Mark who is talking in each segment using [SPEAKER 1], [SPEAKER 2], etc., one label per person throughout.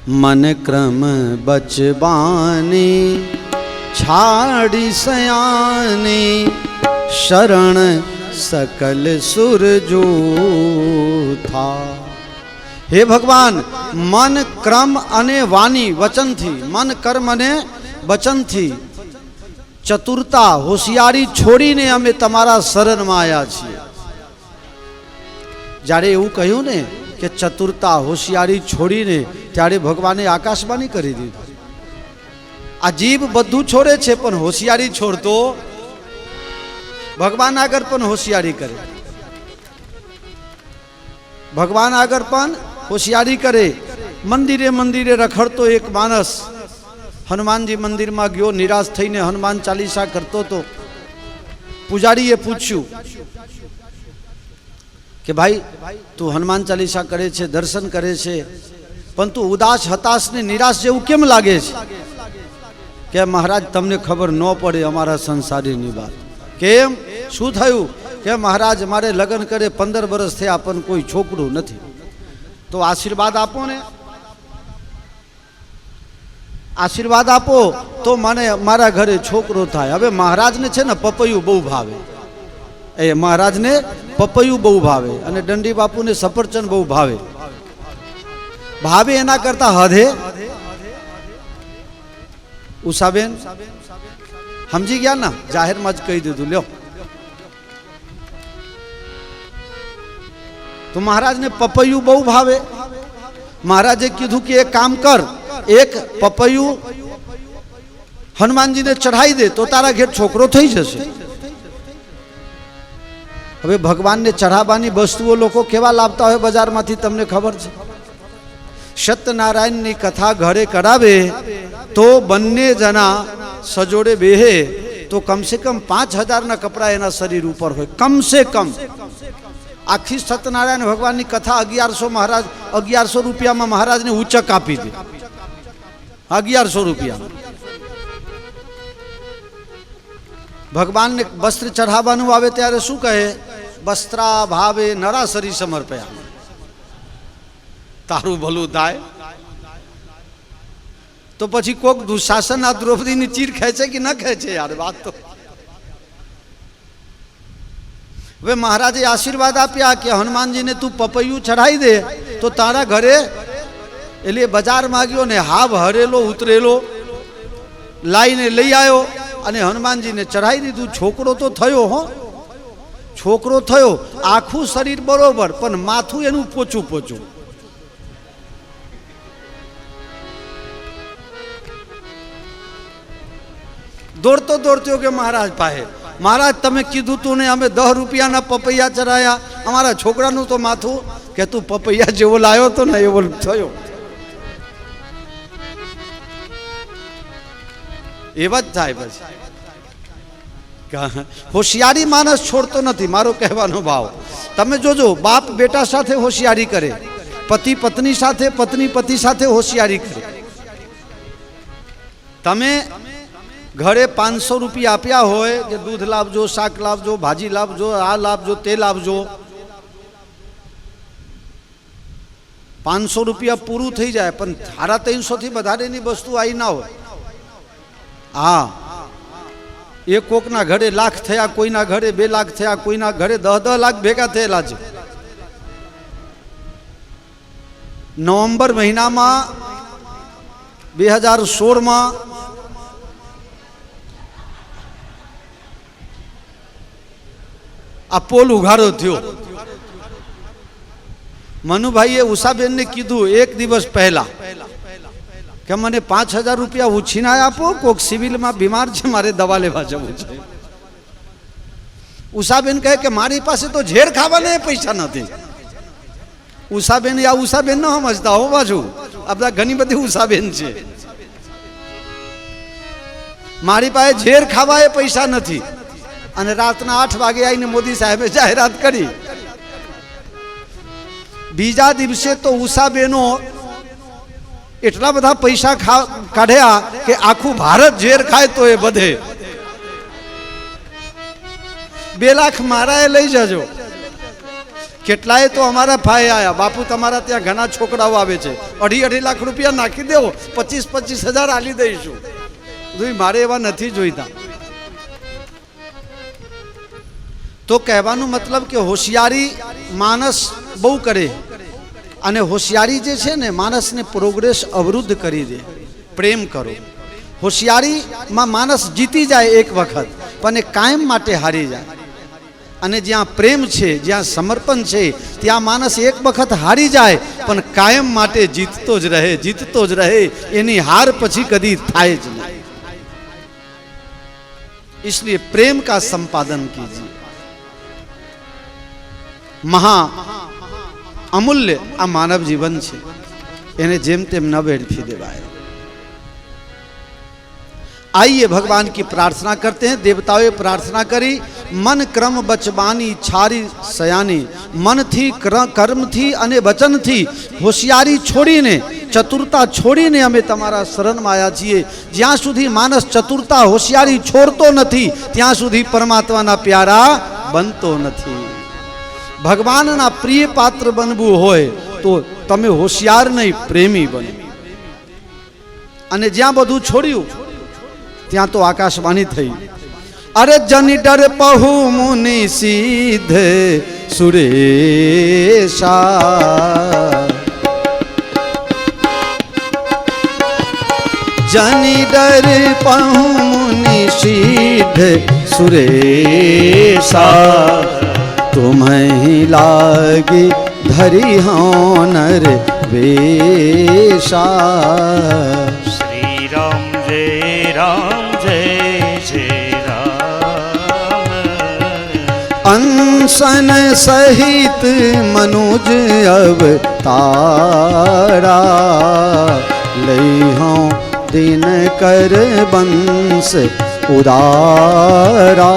[SPEAKER 1] मन क्रम बचबानी छाड़ी सयानी शरण सकल सुरजू था। हे भगवान, मन क्रम अने वाणी वचन थी, मन कर्म अने वचन थी चतुरता होशियारी छोड़ीने अमे तमारा शरण में आया छीए। जारे एवुं कह्युं ने कि चतुरता होशियारी छोड़ीने त्यारे भगवाने आकाशवाणी करी दीधी। आ जीव बधुं छोड़े छे पण होशियारी छोड़तो भगवान आगर पण होशियारी करे, भगवान आगर पण होशियारी करे। मंदिरे मंदिरे रखड़तो एक मानस हनुमान जी मंदिर में गयो, निराश थईने हनुमान चालीसा करतो तो पुजारीए पूछ्यु कि भाई तू हनुमान चालीसा करे छे, दर्शन करे छे, पण तू उदास हताश ने निराश जेवुं केम लागे छे? के महाराज तमने खबर न पड़े अमारा संसारीनी बात। केम शुं थयुं? के महाराज मारे लग्न करे 15 वर्ष थया पण कोई छोकरू नथी, तो आशीर्वाद आपो ने, आशीर्वाद आपो तो मने मारा घरे छोकरो थाय। हवे महाराज ने छे ने पपैયું बहु भावे, ए महाराज ने पपैયું बहु भावे अने दंडी बापू ने सफरचंद बहु भावे। भावे एना करता हदे उषाबेन समझी गया ना, जाहिर में ज कही दीधुं। ल्यो तो महाराज ने पपैયું बहु भावे। महाराजे कीधुं कि एक काम कर, एक पपैયું हनुमान जी ने चढ़ाई दे तो तारा घेर छोकरो थई जशे। हवे भगवान ने चढ़ावानी वस्तुओं लोको केवा लावता होय बजार मांथी तमने खबर छे। सत्यनारायण नी कथा घरे करावे तो बन्ने जना सजोड़े बेहे तो कम से कम 5000 ना कपड़ा एना शरीर ऊपर होय, कम से कम। आखी सत्यनारायण भगवान की कथा 1100 महाराज 1100 रुपया में महाराज ने उचक आपी दी। 1100 रुपया भगवान ने वस्त्र चढ़ावानुं आवे त्यारे शुं कहे? वस्त्रा भावे नरासरी समर्पया, तारू भलू थाय। तो पछी कोक दुशासन आ द्रौपदी नी चीर खेचे कि न खेचे? यार बात तो वे महाराजे आशीर्वाद आप्या कि हनुमान जी ने तू पपैયું चढ़ाई दे तो तारा घरे। एटले बजार में गयो ने हाव हरेलो उतरेलो लाईने लई आयो अने हनुमान जी ने चढ़ाई दीधुं। छोकरो तो थयो, हो छोकरो थयो, आखुं शरीर बरोबर पण माथुं एनुं पोचुं पोचुं। दौड़तो दौड़तो के महाराज पाहे, महाराज तमे कीधुं तू ने अमे 10 रुपया ना पपैया चढ़ाया, अमारा छोकरानुं तो माथुं के तू पपैया जेवो लायो तो ने एवो थयो। एवा ज थाय। पछी होशियारी मानस छोड़तो नथी, मारो कहेवानो भाव। तमे जोजो बाप बेटा साथे होशियारी करे, पति पत्नी साथे, पत्नी पति साथे होशियारी करे। तमे घरे 500 रुपया आप्या होय कि दूध लावजो, शाक लावजो, भाजी लावजो, आ लावजो, ते लावजो, 500 रुपया पूરું થઈ જાય પણ 350 થી વધારેની વસ્તુ આવી ના હોય। हाँ, एक कोकना घरे लाख थया, कोईना घरे 2 लाख थया, कोईना घरे 10-10 लाख भेगा थयेला छे। नवंबर महीना में 2016 में आ पोल उघाड़ो थयो। मनुभाईए उषाबेन ने कीधुं एक दिवस पहला कि मने 5000 रुपया उछीना आपो, कोक सिविल में बीमार छे, मारे दवा लेवा जवुं छे। उषाबेन कहे कि मारी पासे तो झेर खावाना पैसा नथी। उषाबेन या उषाबेन न समजता हो बाजू, आपड़ा घणी बधी उषाबेन छे। मारी पासे झेर खावाए पैसा नथी अने रातना 8 वागे आईने मोदी साहेबे जाहेरात करी। बीजा दिवसे तो उषाबेनो एटला बधा पैसा काढ्या कि आखू भारत झेर खाए तो ए बधे। 2 लाख माराए लई जजो કેટલાય તો અમારા ભાઈ આયા, બાપુ તમારા ત્યાં ઘણા છોકરાઓ આવે છે, 2.5 લાખ રૂપિયા નાખી દેવો, 25,000 આલી દઈશું. મારે એવા નથી જોઈતા. તો કહેવાનો મતલબ કે હોશિયારી માણસ બહુ કરે, અને હોશિયારી જે છે ને માણસને પ્રોગ્રેસ અવરુદ્ધ કરી દે. પ્રેમ કરો. હોશિયારીમાં માણસ જીતી જાય એક વખત, પણ એ કાયમ માટે હારી જાય. અને જ્યાં પ્રેમ છે, જ્યાં સમર્પણ છે, ત્યાં માણસ એક વખત હારી જાય પણ કાયમ માટે જીતતો જ રહે, જીતતો જ રહે. એની હાર પછી કદી થાય જ નહીં. इसलिए प्रेम का संपादन कीजिए. મહા અમૂલ્ય આ માનવ જીવન છે, એને જેમ તેમ ન વેડફી દેવાય. आइए भगवान की प्रार्थना करते हैं. देवताओं प्रार्थना करी, मन क्रम बचबानी छारी सयानी. मन थी, कर्म थी અને વચન થી હોશિયારી છોડીને, ચતુરતા છોડીને અમે તમારા શરણમાં આવ્યા છીએ. જ્યાં સુધી માણસ ચતુરતા હોશિયારી છોડતો નથી ત્યાં સુધી પરમાત્માના પ્યારા બનતો નથી. ભગવાનના પ્રિય પાત્ર બનવું હોય તો તમે હોશિયાર નહીં, પ્રેમી બનો. અને જ્યાં બધું છોડ્યું ત્યાં તો આકાશવાણી થઈ, અરે જની ડર પહુ મુનિ સિદ્ધ સુરેશા. જની ડર પહુ મુનિ સિદ્ધ સુરેશા. तुम्हें लागे धरी होनर वेशा.
[SPEAKER 2] श्री राम जय राम जय जय राम.
[SPEAKER 1] अंसन सहित मनुज अवतारा. लई हों दिन कर बंस उदारा.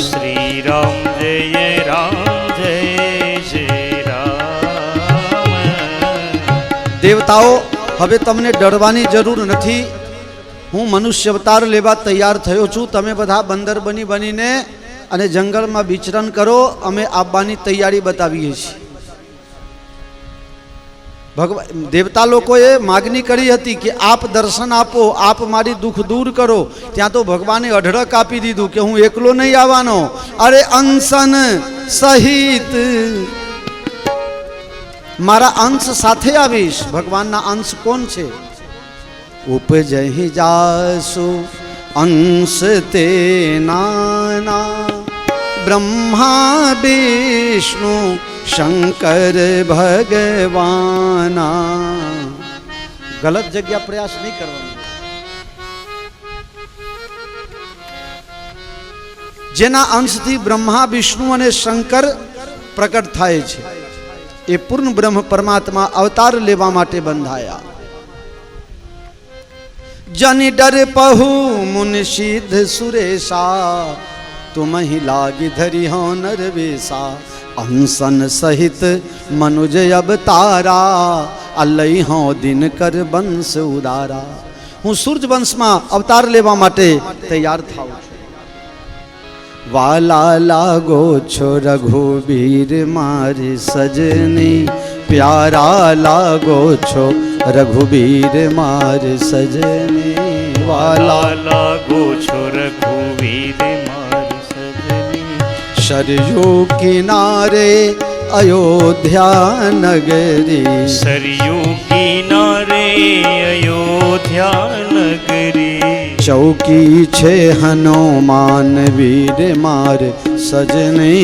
[SPEAKER 2] श्री राम जय राम जय जय राम.
[SPEAKER 1] દેવતાઓ, હવે તમને ડરવાની જરૂર નથી. હું મનુષ્ય અવતાર લેવા તૈયાર થયો છું. તમે બધા બંદર બનીને અને જંગલમાં વિચરણ કરો. અમે આવવાની તૈયારી બતાવીએ છીએ. દેવતા લોકોએ માગણી કરી હતી કે આપ દર્શન આપો, આપ મારી દુઃખ દૂર કરો. ત્યાં તો ભગવાને અઢળક આપી દીધું કે હું એકલો નહીં આવવાનો. અરે અંશન સહિત, મારા અંશ સાથે આવીશ. ભગવાનના અંશ કોણ છે? ઉપજહી જાસુ અંશ તે નાના. બ્રહ્મા વિષ્ણુ શંકર ભગવાના. ગલત જગ્યા પ્રયાસ નહીં કરવાનો. જેના અંશથી બ્રહ્મા વિષ્ણુ અને શંકર પ્રકટ થાય છે, એ પૂર્ણ બ્રહ્મ પરમાત્મા અવતાર લેવા માટે બંધાયા. જની ડર પહુ મુનિ સિદ્ધ સુરેશા. तुम ही लागी धरी हो नरवेशा. अंसन सहित मनुज अवतारा. अलई हो दिन कर वंश उदारा. હું સૂર્ય વંશમાં અવતાર લેવા માટે તૈયાર થાઉં છું. વાલા લાગો છો રઘુવીર મારી સજની. પ્યારા લાગો છો રઘુવીર મારી સજની. વાલા
[SPEAKER 2] લાગો છો રઘુવીર મારી સજની.
[SPEAKER 1] सरयू किनारे अयोध्या नगरी.
[SPEAKER 2] सरयू किनारे अयोध्या नगरी.
[SPEAKER 1] चौकी छे हनुमान वीर मार सजनी.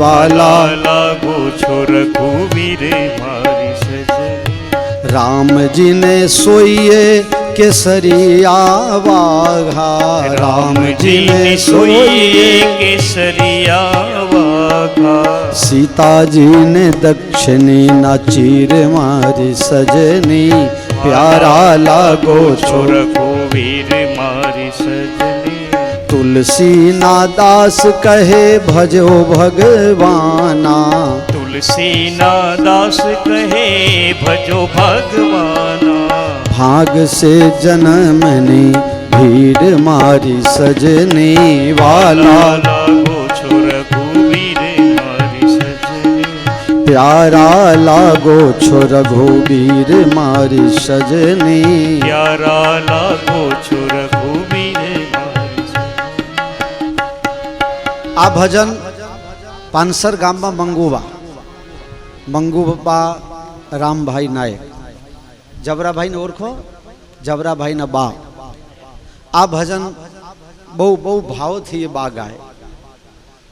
[SPEAKER 1] वाला
[SPEAKER 2] लागो છો રઘુવીર મારી સજની.
[SPEAKER 1] राम जी ने सोइए केसरिया वाघा.
[SPEAKER 2] राम जी ने सोइए केसरिया वाघा.
[SPEAKER 1] सीता जी ने दक्षिणी ना चीर मारी सजनी. प्यारा लागो છો
[SPEAKER 2] રઘુવીર મારી સજની.
[SPEAKER 1] तुलसी ना दास कहे भजो भगवाना.
[SPEAKER 2] तुलसी ना दास कहे भजो भगवाना.
[SPEAKER 1] भाग से जन्मनी भीड़ मारी सजनी. वाला
[SPEAKER 2] लागो છો રઘુવીર મારી સજની.
[SPEAKER 1] प्यारा लागो छो रघुबीर मारी सजनी
[SPEAKER 2] प्यारा लागो छो रघुबीर मारी सजनी।
[SPEAKER 1] आ भजन पानसर गाम में मंगुबा रामभाई नायक जबराभाई ने ओळखो जबराभाई ना बा आ भजन बहु बहु भाव थी ये बा गाय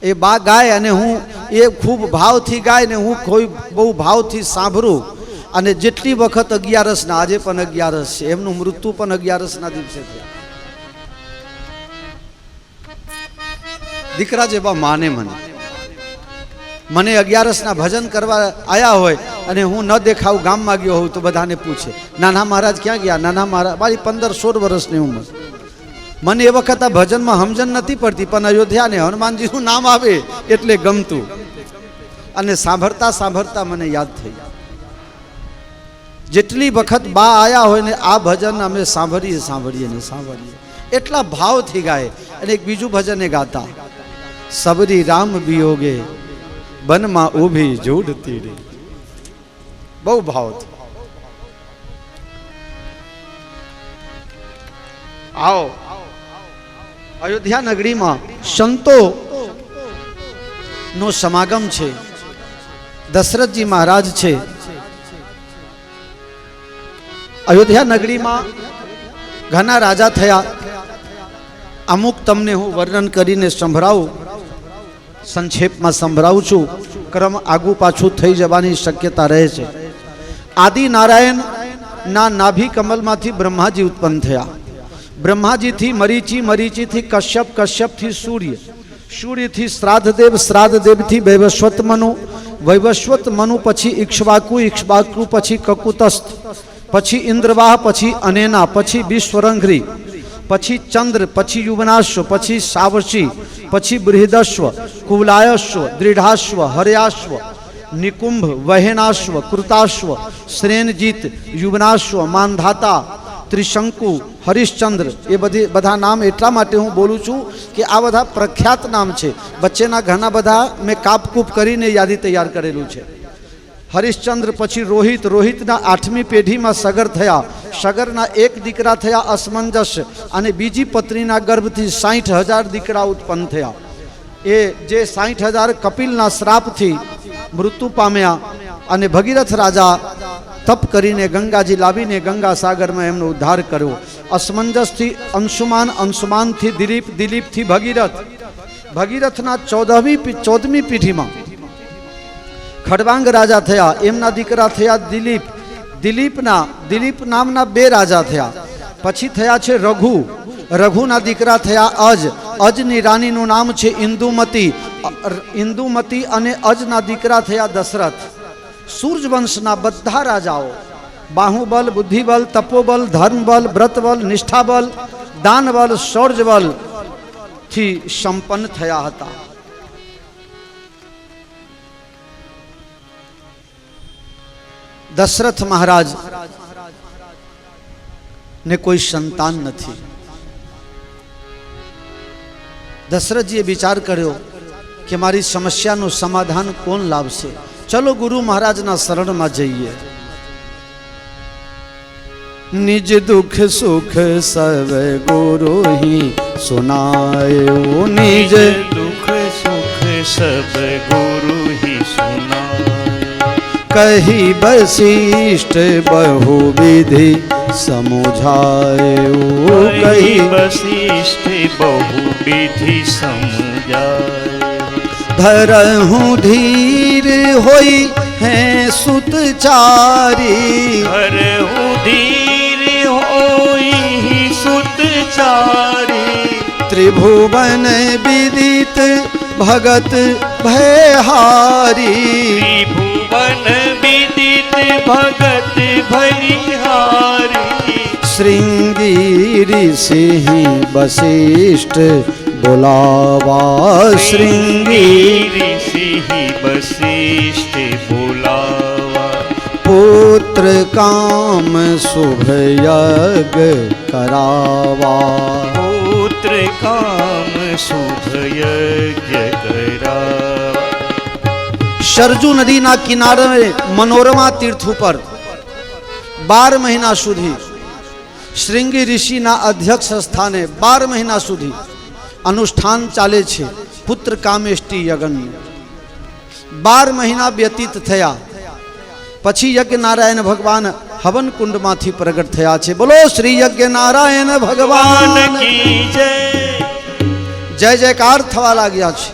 [SPEAKER 1] ए बा गाय अने हूँ ये खूब भाव थी गाय ने हूँ कोई बहु भाव थी सांभळू अने जेटली वखत 11 ना आजे पण 11 छे एमनु मृत्यु पण 11 ना दिवसे थया दीकरा जेवा माने मने 11 ना भजन करवा आया होय अने हूँ न देखाऊ गाम में गयो हूँ तो बधाने पूछे नाना महाराज क्या गया नाना महाराज मारी 15-16 वर्षनी उमर मने ए वखत आ भजन में समजण नथी पड़ती पण अयोध्या ने हनुमानजी નું नाम आवे एटले गमतुं अने सांभळता सांभळता मने याद थई जेटली वखत बा आया होय ने आ भजन अमे सांभळीए एटला भाव थी गाय अने एक बीजू भजन ए गाता सबरी राम वियोगे बन में ऊभी जोड़ती रे बहु भाव थी। आओ अयोध्या नगरी में संतो नो समागम छे दशरथ जी महाराज छे अयोध्या नगरी में घना राजा थया अमुक तमने हूँ वर्णन करीने संभळावुं संक्षेप में संभळावुं छुं क्रम आगू पाछू थई जवानी शक्यता रहे छे। आदि नारायण ना नाभि कमल मांथी ब्रह्माजी उत्पन्न थया ब्रह्माजी थी मरीची मरीची थी कश्यप कश्यप थी सूर्य सूर्य थी श्राद्ध देव थी वैवस्वत मनु पछी इक्ष्वाकु इक्ष्वाकु पछी ककुतस्थ पछी इंद्रवाह पछी अनेना पछी विश्वरंघ्री पछी चंद्र पछी युवनाश्व पछी सावशी पछी बृहदश्व कुवलायश्व दृढ़ाश्व हरयाश्व निकुंभ वहेनाश्व कृताश्व श्रेणजीत युवनाश्व मानधाता त्रिशंकु हरिश्चंद्र ये बधा नाम एटला माटे हूँ बोलूँ छूँ कि आ बधा प्रख्यात नाम है बच्चेना घना बधा मैं कापकूप करीने यादी तैयार करेलू है। हरिश्चंद्र पछी रोहित रोहितना 8મી પેઢી में सगर थया सगरना एक दीकरा थया असमंजस अने बीजी पत्नीना गर्भथी 60,000 दीकरा उत्पन्न थया ए जे 60,000 कपिलना श्रापथी मृत्यु पाम्या अने भगीरथ राजा तप करीने गंगाजी लावीने गंगा सागर में एमनो उद्धार कर्यो। असमंजस थी अंशुमान अंशुमान थी दिलीप दिलीप थी भगीरथ भगीरथना 14મી પેઢી में खड़वांग राजा थया एमना दीकरा थया दिलीप दिलीप नामना 2 राजा थया पछी थया छे रघु रघुना दीकरा थया अजनी रानीनु नाम छे इंदुमती अने अजना दीकरा थया दशरथ। सूर्यवंशना बधा राजाओ बाहुबल बुद्धिबल तपोबल धर्मबल व्रतबल निष्ठाबल दानबल शौर्यबल थी संपन्न थया हता। दशरथ महाराज ने कोई संतान नहीं। दशरथ जी विचार कर्यो कि मारी समस्या नु समाधान कोण लावशे चलो गुरु महाराज ना शरण में जाइए। निज दुख सुख सब गुरु ही सुनाए
[SPEAKER 2] निज दुख सुख सब गुरु ही सुनाए
[SPEAKER 1] कही वशिष्ठ बहुविधि समुझाए
[SPEAKER 2] कही वशिष्ठ बहुविधि समुझाए
[SPEAKER 1] धरहूँ धीर होई है सुतचारी
[SPEAKER 2] धरहूँ धीर होई सुतचारी
[SPEAKER 1] त्रिभुवन विदित भगत भयहारी
[SPEAKER 2] त्रिभुवन विदित भगत भयहारी
[SPEAKER 1] श्रृंगी ऋषि वशिष्ठ बोलावा
[SPEAKER 2] श्रृंगी ऋषि वशिष्ठ बोलावा
[SPEAKER 1] पुत्र काम शुभ यज्ञ करावा
[SPEAKER 2] पुत्र काम शुभ यज्ञ करावा
[SPEAKER 1] સરજુ નદીના કિનારે મનોરમા તીર્થ ઉપર 12 મહિના સુધી શ્રીંગી ઋષિના અધ્યક્ષ સ્થાને 12 મહિના સુધી અનુષ્ઠાન ચાલે છે પુત્ર કામેષ્ટિ યજ્ઞ. 12 મહિના વ્યતીત થયા પછી યજ્ઞ નારાયણ ભગવાન હવન કુંડમાંથી પ્રગટ થયા છે. બોલો શ્રી યજ્ઞ નારાયણ ભગવાન
[SPEAKER 2] કી જય.
[SPEAKER 1] જય જયકાર થવા લાગ્યા છે.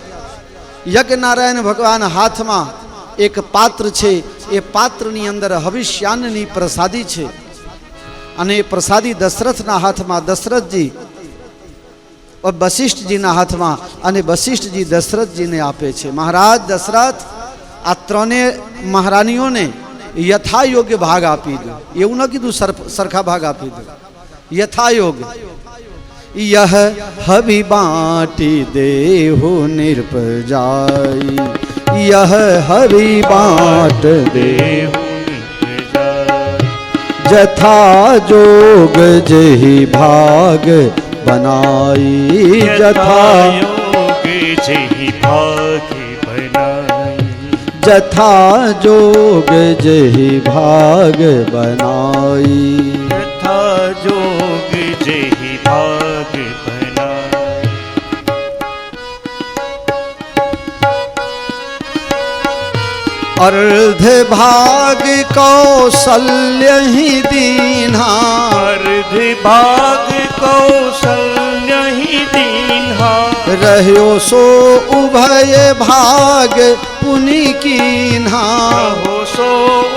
[SPEAKER 1] યજ્ઞ નારાયણ ભગવાન હાથમાં એક પાત્ર છે. એ પાત્રની અંદર હવિષ્યાન્નની પ્રસાદી છે અને એ પ્રસાદી દશરથના હાથમાં દશરથજી વશિષ્ઠજીના હાથમાં અને વશિષ્ઠજી દશરથજીને આપે છે. મહારાજ દશરથ આ ત્રણે મહારાણીઓને યથા યોગ્ય ભાગ આપી દો. એવું ન કીધું સરખા ભાગ આપી દો, યથા યોગ્ય. यह हवि बाटी देहु निर्पजाई, यह हवि बाट
[SPEAKER 2] देहु
[SPEAKER 1] जथा जोग जही भाग बनाई, जथा
[SPEAKER 2] योग जही भाग बनाई,
[SPEAKER 1] जथा जोग जही भाग बनाई,
[SPEAKER 2] यथा जोग जही भाग बनाई।
[SPEAKER 1] अर्ध भाग कौशल्य ही दीन्हा,
[SPEAKER 2] अर्ध भाग कौशल्य ही दीन्हा,
[SPEAKER 1] रह्यो सो उभय भाग पुनि कीन्हा,
[SPEAKER 2] रहो सो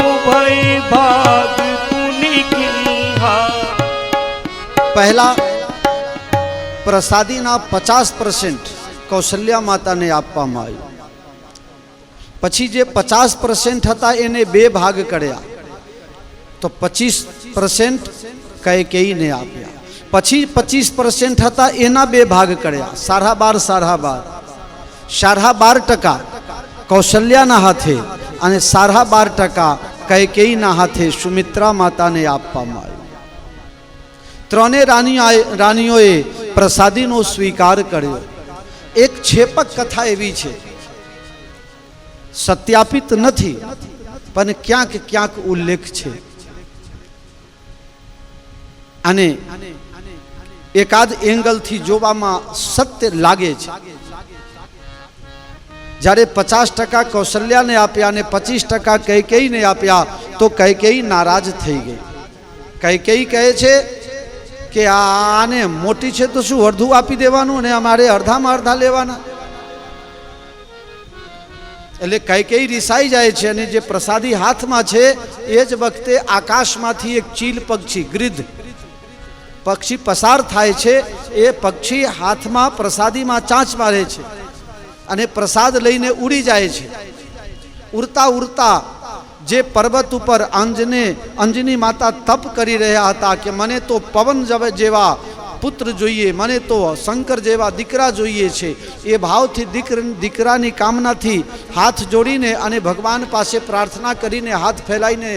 [SPEAKER 2] उभय भाग पुनि कीन्हा।
[SPEAKER 1] પહેલા પ્રસાદીના 50% કૌશલ્યા માતાને આપવામાં આવ્યું. પછી જે 50% હતા એને બે ભાગ કર્યા, તો 25% કૈકેયીને આપ્યા. પછી 25% હતા એના બે ભાગ કર્યા, 12.5 12% કૌશલ્યાના હાથે અને 12.5% કૈકેયીના હાથે સુમિત્રા માતાને આપવામાં આવ્યું. ત્રણે રાણીઓએ પ્રસાદીનો સ્વીકાર કર્યો. એક છેપક કથા એવી છે, સત્યાપિત નથી પણ ક્યાંક ક્યાંક ઉલ્લેખ છે, અને એકાદ એંગલથી જોવામાં સત્ય લાગે છે. જ્યારે 50% કૌશલ્યાને આપ્યા અને 25% કૈકેયીને આપ્યા તો કૈકેયી નારાજ થઈ ગઈ. કૈકેયી કહે છે કે આને મોટી છે તો શું અડધું આપી દેવાનું અને અમારે અડધામાં અડધા લેવાના. એટલે કૈકેયી રિસાઈ જાય છે અને જે પ્રસાદી હાથમાં છે એ જ વખતે આકાશમાંથી એક ચીલ પક્ષી ગિદ્ધ પક્ષી પસાર થાય છે. એ પક્ષી હાથમાં પ્રસાદીમાં ચાંચ મારે છે અને પ્રસાદ લઈને ઉડી જાય છે. ઉડતા ઉડતા જે પર્વત ઉપર અંજની માતા તપ કરી રહ્યા હતા કે મને તો પવન જેવા પુત્ર જોઈએ, મને તો શંકર જેવા દીકરા જોઈએ છે, એ ભાવથી દીકરાની કામનાથી હાથ જોડીને અને ભગવાન પાસે પ્રાર્થના કરીને હાથ ફેલાઈને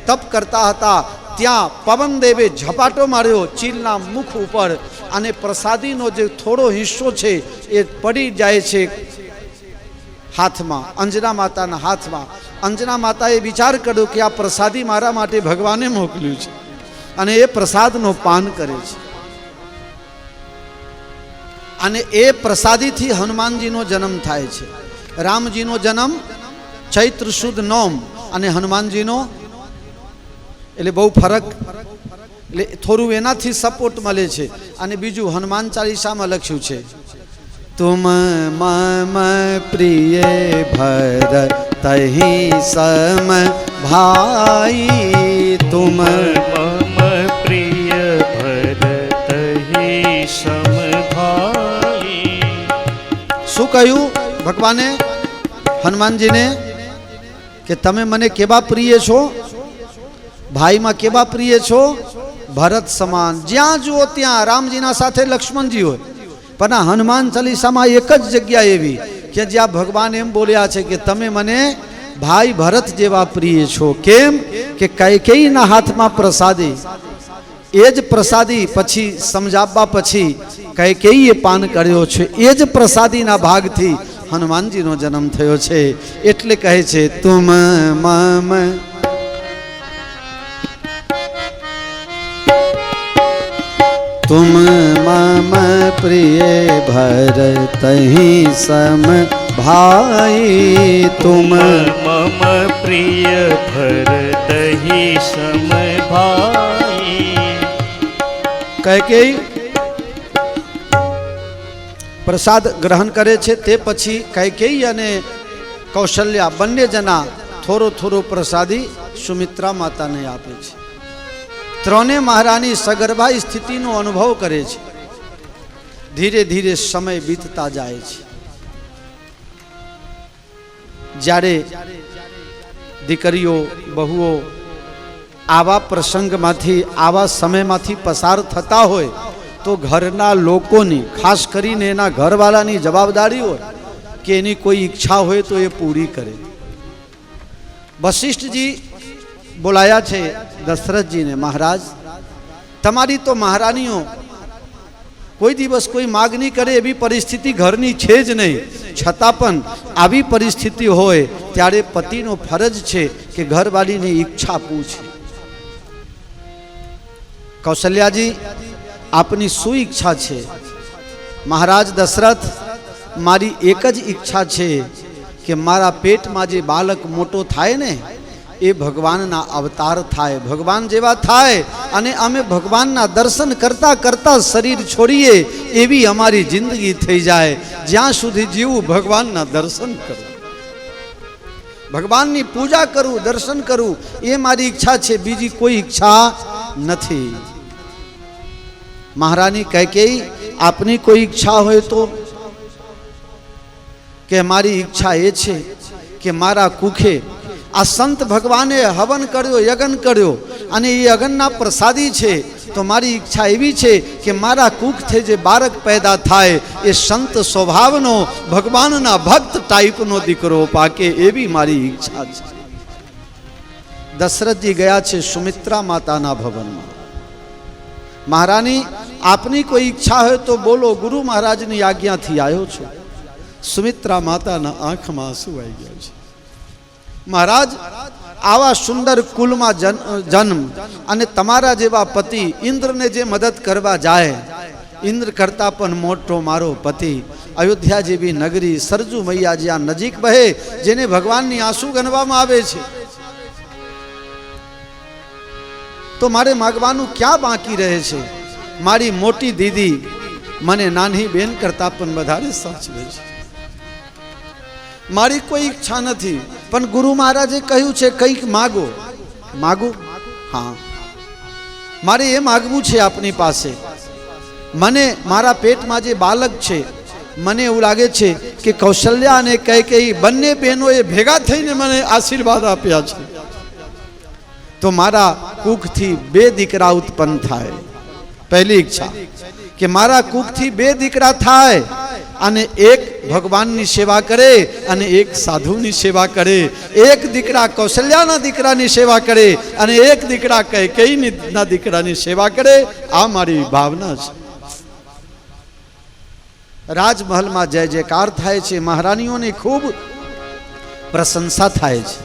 [SPEAKER 1] તપ કરતા હતા. ત્યાં પવનદેવે ઝપાટો માર્યો ચીલના મુખ ઉપર અને પ્રસાદીનો જે થોડો હિસ્સો છે એ પડી જાય છે હાથમાં, અંજના માતાના હાથમાં. અંજના માતાએ વિચાર કર્યો કે આ પ્રસાદી મારા માટે ભગવાને મોકલ્યું છે અને એ પ્રસાદનો પાન કરે છે. અને એ પ્રસાદીથી હનુમાનજીનો જન્મ થાય છે. રામજીનો જન્મ ચૈત્ર સુદ નોમ અને હનુમાનજીનો એટલે બહુ ફરક, એટલે થોડું એનાથી સપોર્ટ મળે છે. અને બીજું હનુમાન ચાલીસામાં લખ્યું છે, तुम मम प्रिय भरत ही सम भाई, तुम
[SPEAKER 2] मम प्रिय भरत ही सम भाई।
[SPEAKER 1] શું કહ્યું ભગવાને હનુમાનજીને કે તમે મને કેવા પ્રિય છો, ભાઈમાં કેવા પ્રિય છો, ભરત સમાન. જ્યાં જુઓ ત્યાં રામજીના સાથે લક્ષ્મણજી હોય, પણ આ હનુમાન ચાલીસામાં એક જ જગ્યા એવી કે જ્યાં ભગવાન એમ બોલ્યા છે કે તમે મને ભાઈ ભરત જેવા પ્રિય છો. કેમ કે કૈકેયીના હાથમાં પ્રસાદી, એ જ પ્રસાદી પછી સમજાવવા પછી કૈકેયીએ પાન કર્યો છે. એ જ પ્રસાદીના ભાગથી હનુમાનજીનો જન્મ થયો છે. એટલે કહે છે તુમ મમ तुम मम प्रिय भरतहि सम भाई. तुम
[SPEAKER 2] मम प्रिय भरतहि सम भाई.
[SPEAKER 1] कैकेयी प्रसाद ग्रहण करे छे ते पछी कैकेयी अने कौशल्या बंने जना थोड़ो थोड़ो प्रसादी सुमित्रा माता ने आपे छे. ત્રણે મહારાણી સગર્ભા સ્થિતિનો અનુભવ કરે છે. ધીરે ધીરે સમય બીતતા જાય છે. જ્યારે દીકરીઓ બહુઓ આવા પ્રસંગમાંથી આવા સમયમાંથી પસાર થતા હોય તો ઘરના લોકોની ખાસ કરીને એના ઘરવાળાની જવાબદારી હોય કે એની કોઈ ઈચ્છા હોય તો એ પૂરી કરે. વશિષ્ઠજી બોલાયા છે દશરથજીને, મહારાજ તમારી તો મહારાણીઓ કોઈ દિવસ કોઈ માગણી કરે એવી પરિસ્થિતિ ઘરની છે જ નહીં, છતાં પણ આવી પરિસ્થિતિ હોય ત્યારે પતિનો ફરજ છે કે ઘરવાળીની ઈચ્છા પૂછે. કૌશલ્યાજી આપની શું ઈચ્છા છે? મહારાજ દશરથ મારી એક જ ઈચ્છા છે કે મારા પેટમાં જે બાળક મોટો થાય ને એ ભગવાનના અવતાર થાય, ભગવાન જેવા થાય અને અમે ભગવાનના દર્શન કરતા કરતા શરીર છોડીએ એવી અમારી જિંદગી થઈ જાય. જ્યાં સુધી જીવું ભગવાનના દર્શન કરું, ભગવાનની પૂજા કરું, દર્શન કરું, એ મારી ઈચ્છા છે, બીજી કોઈ ઈચ્છા નથી. મહારાણી કૈકેયી આપની કોઈ ઈચ્છા હોય તો? કે મારી ઈચ્છા એ છે કે મારા કુખે આ સંત ભગવાને હવન કર્યો, યજ્ઞ કર્યો અને એ યજ્ઞના પ્રસાદી છે, તો મારી ઈચ્છા એવી છે કે મારા કુખથી જે બાળક પેદા થાય એ સંત સ્વભાવનો ભગવાનના ભક્ત ટાઈપનો દીકરો પાકે, એવી મારી ઈચ્છા છે. દશરથજી ગયા છે સુમિત્રા માતાના ભવનમાં. મહારાણી આપની કોઈ ઈચ્છા હોય તો બોલો, ગુરુ મહારાજની આજ્ઞાથી આવ્યો છું. સુમિત્રા માતાના આંખમાં આંસુ આવી ગયા છે. મહારાજ આવા સુંદર કુલમાં જન્મ અને તમારા જેવા પતિ ઇન્દ્રને જે મદદ કરવા જાય, ઇન્દ્ર કરતા પણ મોટો મારો પતિ, અયોધ્યા જેવી નગરી, સરજુ મૈયા જ્યાં નજીક બહે, જેને ભગવાનની આંસુ ગણવામાં આવે છે, તો મારે માગવાનું ક્યાં બાકી રહે છે? મારી મોટી દીદી મને નાની બેન કરતા પણ વધારે સાચવે છે. મારી કોઈ ઈચ્છા નથી, પણ ગુરુ મહારાજે કહ્યું છે કંઈક માગો. માગું? હા, મારે એ માગવું છે આપની પાસે. મને મારા પેટમાં જે બાળક છે, મને એવું લાગે છે કે કૌશલ્યા અને કૈકેયી બંને બહેનોએ ભેગા થઈને મને આશીર્વાદ આપ્યા છે, તો મારા કુખથી 2 દીકરા ઉત્પન્ન થાય. પહેલી ઈચ્છા કે મારા કુખથી 2 દીકરા થાય અને એક ભગવાનની સેવા કરે અને એક સાધુની સેવા કરે, એક દીકરા કૌશલ્યાના દીકરાની સેવા કરે અને એક દીકરા કૈકેયીના દીકરાની સેવા કરે. આ મારી ભાવના છે. રાજમહલમાં જય જયકાર થાય છે, મહારાણીઓની ખૂબ પ્રશંસા થાય છે.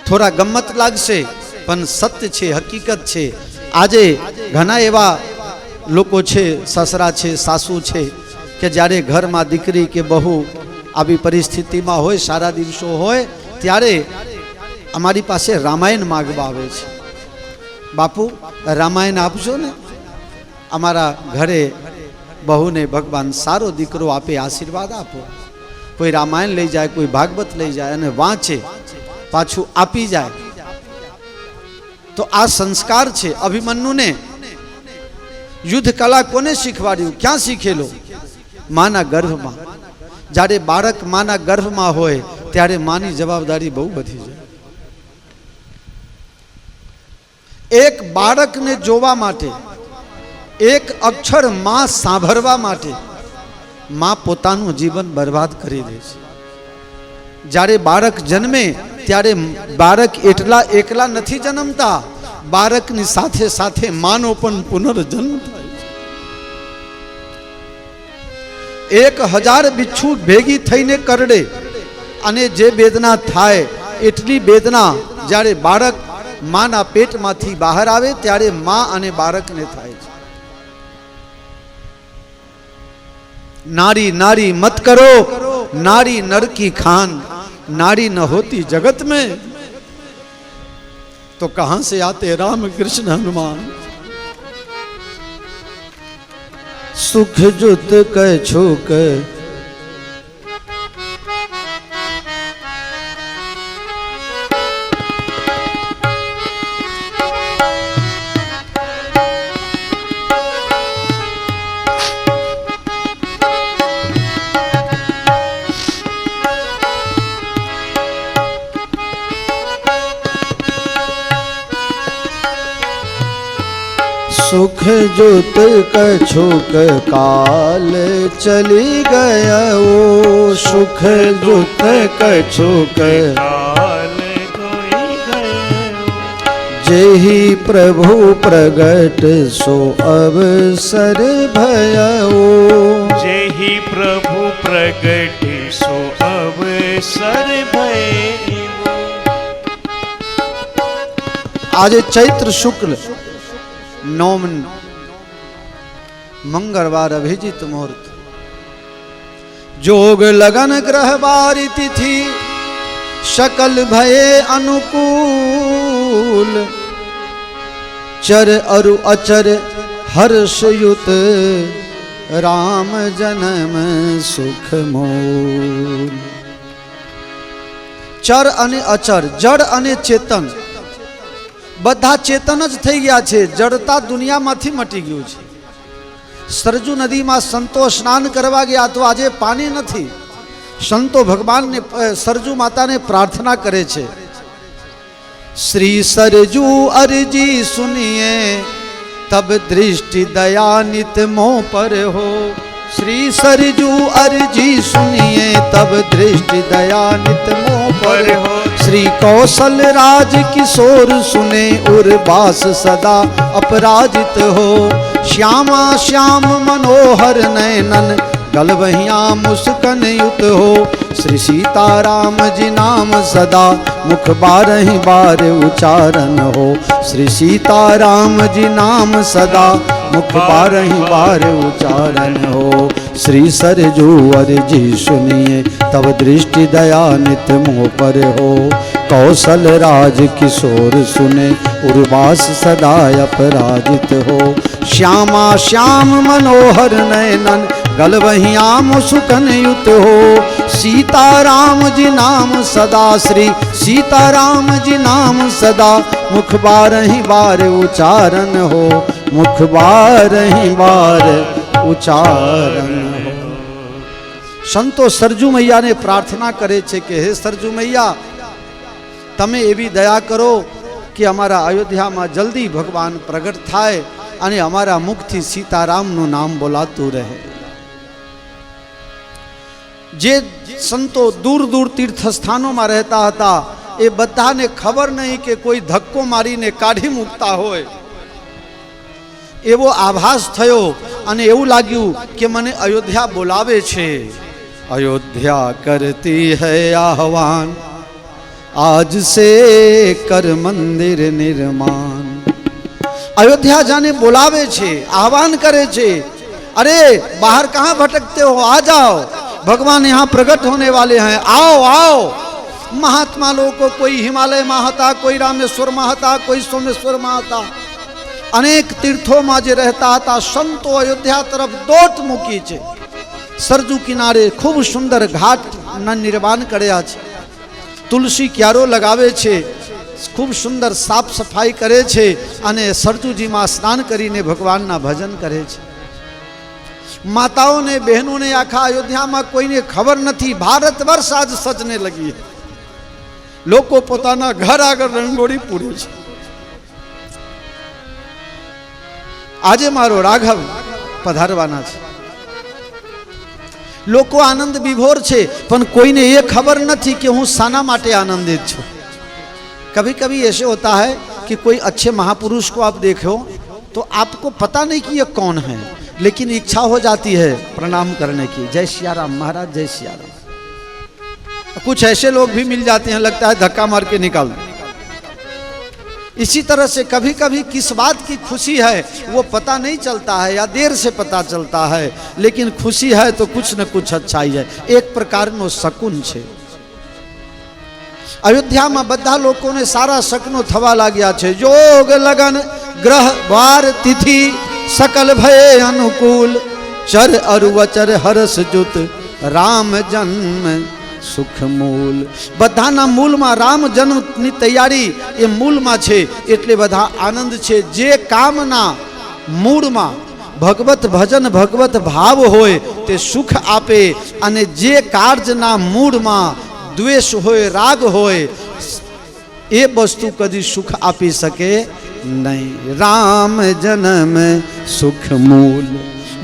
[SPEAKER 1] થોડા ગમ્મત લાગશે પણ સત્ય છે, હકીકત છે. આજે ઘણા એવા લોકો છે, સસરા છે, સાસુ છે, કે જ્યારે ઘરમાં દીકરી કે બહુ આવી પરિસ્થિતિમાં હોય, સારા દિવસો હોય, ત્યારે અમારી પાસે રામાયણ માગવા આવે છે. બાપુ રામાયણ આપજો ને, અમારા ઘરે બહુને ભગવાન સારો દીકરો આપે, આશીર્વાદ આપો. કોઈ રામાયણ લઈ જાય, કોઈ ભાગવત લઈ જાય અને વાંચે, પાછું આપી જાય. તો આ સંસ્કાર છે. અભિમન્યુને યુદ્ધ કલા કોને શીખવાડ્યું? ક્યાં શીખેલો? માના ગર્ભમાં. જ્યારે બાળક માના ગર્ભમાં હોય ત્યારે માની જવાબદારી બહુ બધી છે. એક બાળકને જોવા માટે, એક અક્ષર માં સાંભળવા માટે માં પોતાનું જીવન બરબાદ કરી દે છે. જ્યારે બાળક જન્મે ત્યારે બાળક એકલા નથી જન્મતા, બાળકની સાથે સાથે માનો પણ પુનર્જન્મ થાય છે. 1000 બિચ્છુ ભેગી થઈને કરડે અને જે વેદના થાય એટલી વેદના જ્યારે બાળક માના પેટમાંથી બહાર આવે ત્યારે માં અને બાળકને થાય છે. नारी नारी मत करो, नारी नर की खान, नारी न होती जगत में तो कहां से आते राम कृष्ण हनुमान. सुख जुत कछुक सुख जुत कछुक काल चली गया ओ. सुख जुत कछुक
[SPEAKER 2] काल धोई गयो.
[SPEAKER 1] जेहि प्रभु प्रगट सो अवसर भयो.
[SPEAKER 2] जेहि प्रभु प्रगट सो अवसर भयो.
[SPEAKER 1] आज चैत्र शुक्ल नौम मंगलवार अभिजित मुहूर्त जोग लगन ग्रह बारी तिथि सकल भये अनुकूल. चर अरु अचर हर्षयुत राम जन्म सुख मूल. चर अने अचर जड़ अने चेतन બધા ચેતન જ થઈ ગયા છે. જડતા દુનિયામાંથી મટી ગયું છે. સરજુ નદીમાં સંતો સ્નાન કરવા ગયા તો આજે પાણી નથી. સંતો ભગવાનને સરજુ માતાને પ્રાર્થના કરે છે, શ્રી સરજુ અરજી સુનિए तब दृष्टि दया नित मोह पर हो. श्री सरजू अर्जी सुनिए तब दृष्टि दया नित मोह पर हो. श्री कौशल राज किशोर सुने उर्वास सदा अपराजित हो. श्यामा श्याम मनोहर नयनन गलवहिया मुस्कन युत हो. श्री सीताराम जी नाम सदा मुख बारहि बार उच्चारण हो. श्री सीताराम जी नाम सदा मुख बारहि बार उच्चारण हो. श्री सरजू अर्जी सुनिए तब दृष्टि दया नित मोह पर हो. कौशल राज किशोर सुने उर्वास सदा अपराजित हो. श्यामा श्याम मनोहर नयनन गलवहिया मुस्कन युत हो. सीताराम जी नाम सदा श्री सीताराम जी नाम सदा मुख बारहि बार उच्चारण हो. मुख बारहि बार उच्चारण हो. संतो सरजू मैया ने प्रार्थना करे छे कि हे सरजू मैया तमे एवी दया करो कि अमारा अयोध्या में जल्दी भगवान प्रगट थाय अने अमारा मुखथी सीताराम नु नाम बोलातुं रहे. जे संतो दूर दूर तीर्थ स्थानों में रहता था ए बधाने खबर नहीं कि कोई धक्को मारीने काढ़ी मूकता होय एवो आभास थयो अने एवुं लाग्युं कि मने अयोध्या बोलावे छे. अयोध्या करती है आह्वान आज से कर मंदिर निर्माण. अयोध्या जाने बोलावे छे, आह्वान करे छे, अरे बाहर कहाँ भटकते हो, आ जाओ, भगवान यहाँ प्रकट होने वाले हैं, आओ आओ. महात्मा लोगों को कोई हिमालय में था, कोई रामेश्वर में था, कोई सोमेश्वर में था, अनेक तीर्थों में जे रहता था. संतो अयोध्या तरफ दोट मूकी छे. सरजू किनारे खूब सुंदर घाट न निर्माण कर्या छे. तुलसी क्यारो लगावे छे, खूब सुंदर साफ सफाई करे छे अने सरजूजी में स्नान करीने भगवान ना भजन करे छे. माताओं ने बहनों ने आखा अयोध्या में कोई ने खबर नहीं. भारतवर्ष आज सजने लगी है. लोको पोताना घर आगे रंगोળી पूरे छे. आजे मारो राघव पधारवाना छे. लोको आनंद विभोर छे पण कोईने ये खबर नहीं कि हूँ शाना माटे आनंदित छूं. कभी कभी ऐसे होता है कि कोई अच्छे महापुरुष को आप देखो तो आपको पता नहीं कि ये कौन है, लेकिन इच्छा हो जाती है प्रणाम करने की, जय सिया राम महाराज, जय सिया राम। कुछ ऐसे लोग भी मिल जाते हैं, लगता है धक्का मार के निकाल दो। इसी तरह से कभी कभी किस बात की खुशी है वो पता नहीं चलता है, या देर से पता चलता है, लेकिन खुशी है तो कुछ न कुछ अच्छाई है, एक प्रकार नो શકુન છે। અયોધ્યામાં બધા લોકોને સારા શકનો થવા લાગ્યા છે। જોગ લગન ગ્રહ વાર તિથિ सकल भय अनुकूल, चर अरुवचर हरस जुत राम जन्म सुख मूल। बधाना मूल में राम जन्म नी तैयारी ए मूल में छे, एटले बधा आनंद छे। जे कामना मूल में भगवत भजन भगवत भाव होय ते सुख आपे, अने जे कार्यना मूल में द्वेष होय राग होय ए वस्तु कदी सुख आपी सके नहीं। राम जन्म सुख मूल,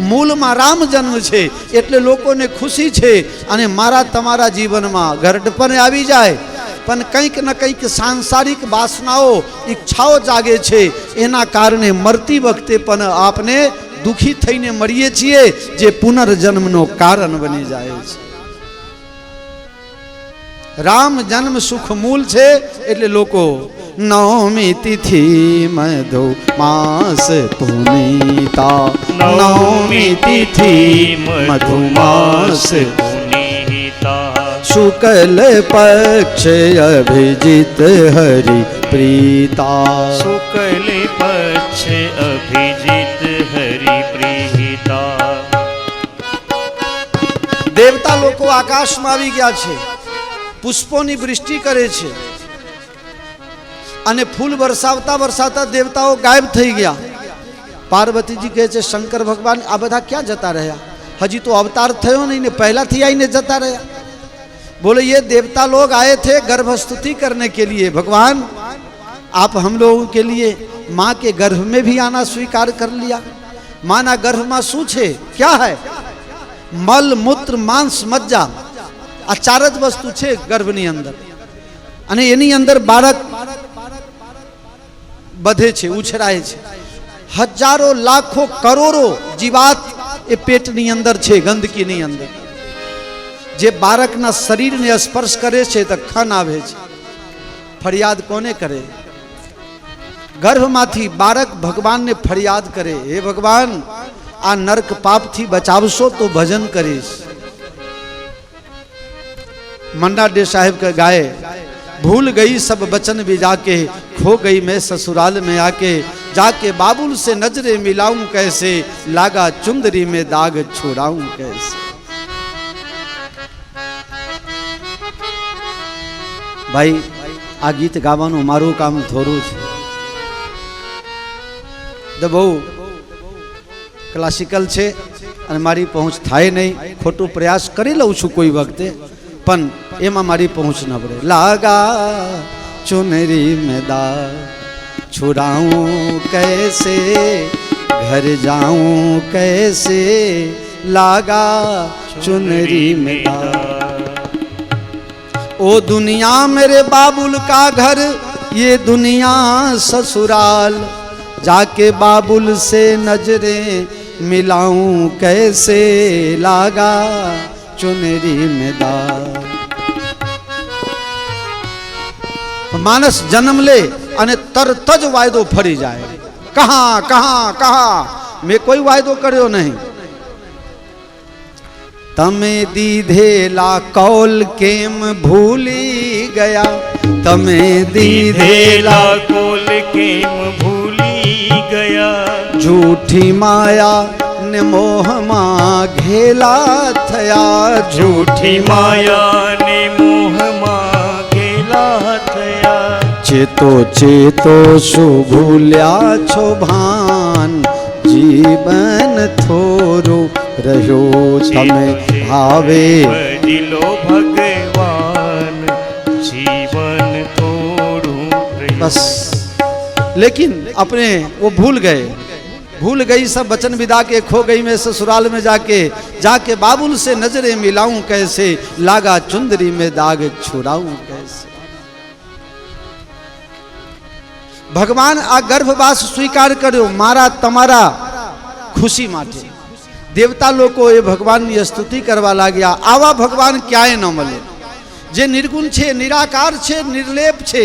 [SPEAKER 1] मूल में राम जन्म छे एटले लोकोने खुशी छे, अने मारा तमारा जीवन में घरडपण आवी जाए पण कंईक न कंईक सांसारिक वासनाओ इच्छाओ जागे छे, एना कारणे मरती वखते पण आपने दुखी थईने मरीए छीए, जे पुनर्जन्मनो कारण बनी जाए छे। राम जन्म सुख मूल छे एटले लोको नवमी तिथि मधु मास पुनीता,
[SPEAKER 2] नवमी तिथि मधु मास पुनीता,
[SPEAKER 1] शुक्ल पक्ष अभिजित हरि प्रीता,
[SPEAKER 2] शुक्ल पक्ष अभिजित हरि प्रीता।
[SPEAKER 1] देवता लोको आकाश में आवी गया छे, पुष्पोनी वृष्टि करे छे, अने फूल बरसावता बरसावता देवताओं गायब थई गया। पार्वती जी कहे छे शंकर भगवान आ बधा क्या जता रहा, हजी तो अवतार थयो नहीं ने पहला थी आईने जता रहा। बोले ये देवता लोग आए थे गर्भस्तुति करने के लिए, भगवान आप हम लोगों के लिए माँ के गर्भ में भी आना स्वीकार कर लिया। माँ ना गर्भ में शू छे, क्या है, मल मूत्र मांस मज्जा आ चार ज वस्तु छे गर्भनी अंदर, अने एनी अंदर बाळक बधे छे, उछराय छे। हजारों लाखों करोड़ों जीवात ए पेटनी अंदर छे, गंदकीनी अंदर। जे बाळकना शरीरने स्पर्श करे छे तो खन आवे छे। फरियाद कोने करे, गर्भमांथी बाळक भगवान ने फरियाद करे, हे भगवान आ नरक पाप थी बचावशो तो भजन करीश। मन्ना डे साहेब का गाए, भूल गई सब बचन भी जाके, खो गई मैं ससुराल में आके, जाके बाबुल से नजरे मिलाऊं कैसे, लागा चुंदरी में दाग छुड़ाऊं कैसे। भाई आ गीत गावानुं मारू काम थोड़ू छे, तो बहु क्लासिकल छे अने मारी पहुँच थाय नहीं। खोटू प्रयास करी लઉં છું कोई वखते, पण एमां मारी पहुँच न पड़े। लागा चुनरी में दाग छुड़ाऊं कैसे, घर जाऊं कैसे, लागा चुनरी में दाग। ओ दुनिया मेरे बाबुल का घर, ये दुनिया ससुराल, जाके बाबुल से नजरें मिलाऊं कैसे, लागा चुनरी में दाग। मानस जन्म ले अने तरत ज वायदो फरी जाए, कहाँ कहाँ कहाँ, मैं कोई वायदो कर्यो नहीं। तमे दीधेला कौल केम भूली गया, तमे दीधेला
[SPEAKER 2] कौल केम भूली गया,
[SPEAKER 1] झूठी माया ने मोह मां घेला थया,
[SPEAKER 2] झूठी माया ने मोह मां घेला थया।
[SPEAKER 1] चेतो चेतो शो भूल्या छो भान, जीवन थोरो रह्यो तमे भावे,
[SPEAKER 2] दिलो भगवान जीवन थोड़ू रह्यो।
[SPEAKER 1] बस लेकिन अपने वो भूल गए, भूल गई सब वचन विदा के, खो गई मैं ससुराल में जाके, जाके बाबुल से नजरें मिलाऊं कैसे, लागा चुंदरी में दाग छुड़ाऊं कैसे। भगवान आ गर्भवास स्वीकार कर्यो मारा तमारा खुशी माटे, દેવતા લોકો એ ભગવાનની સ્તુતિ કરવા લાગ્યા. આવા ભગવાન ક્યાંય ન મળે, જે નિર્ગુણ છે, નિરાકાર છે, નિર્લેપ છે,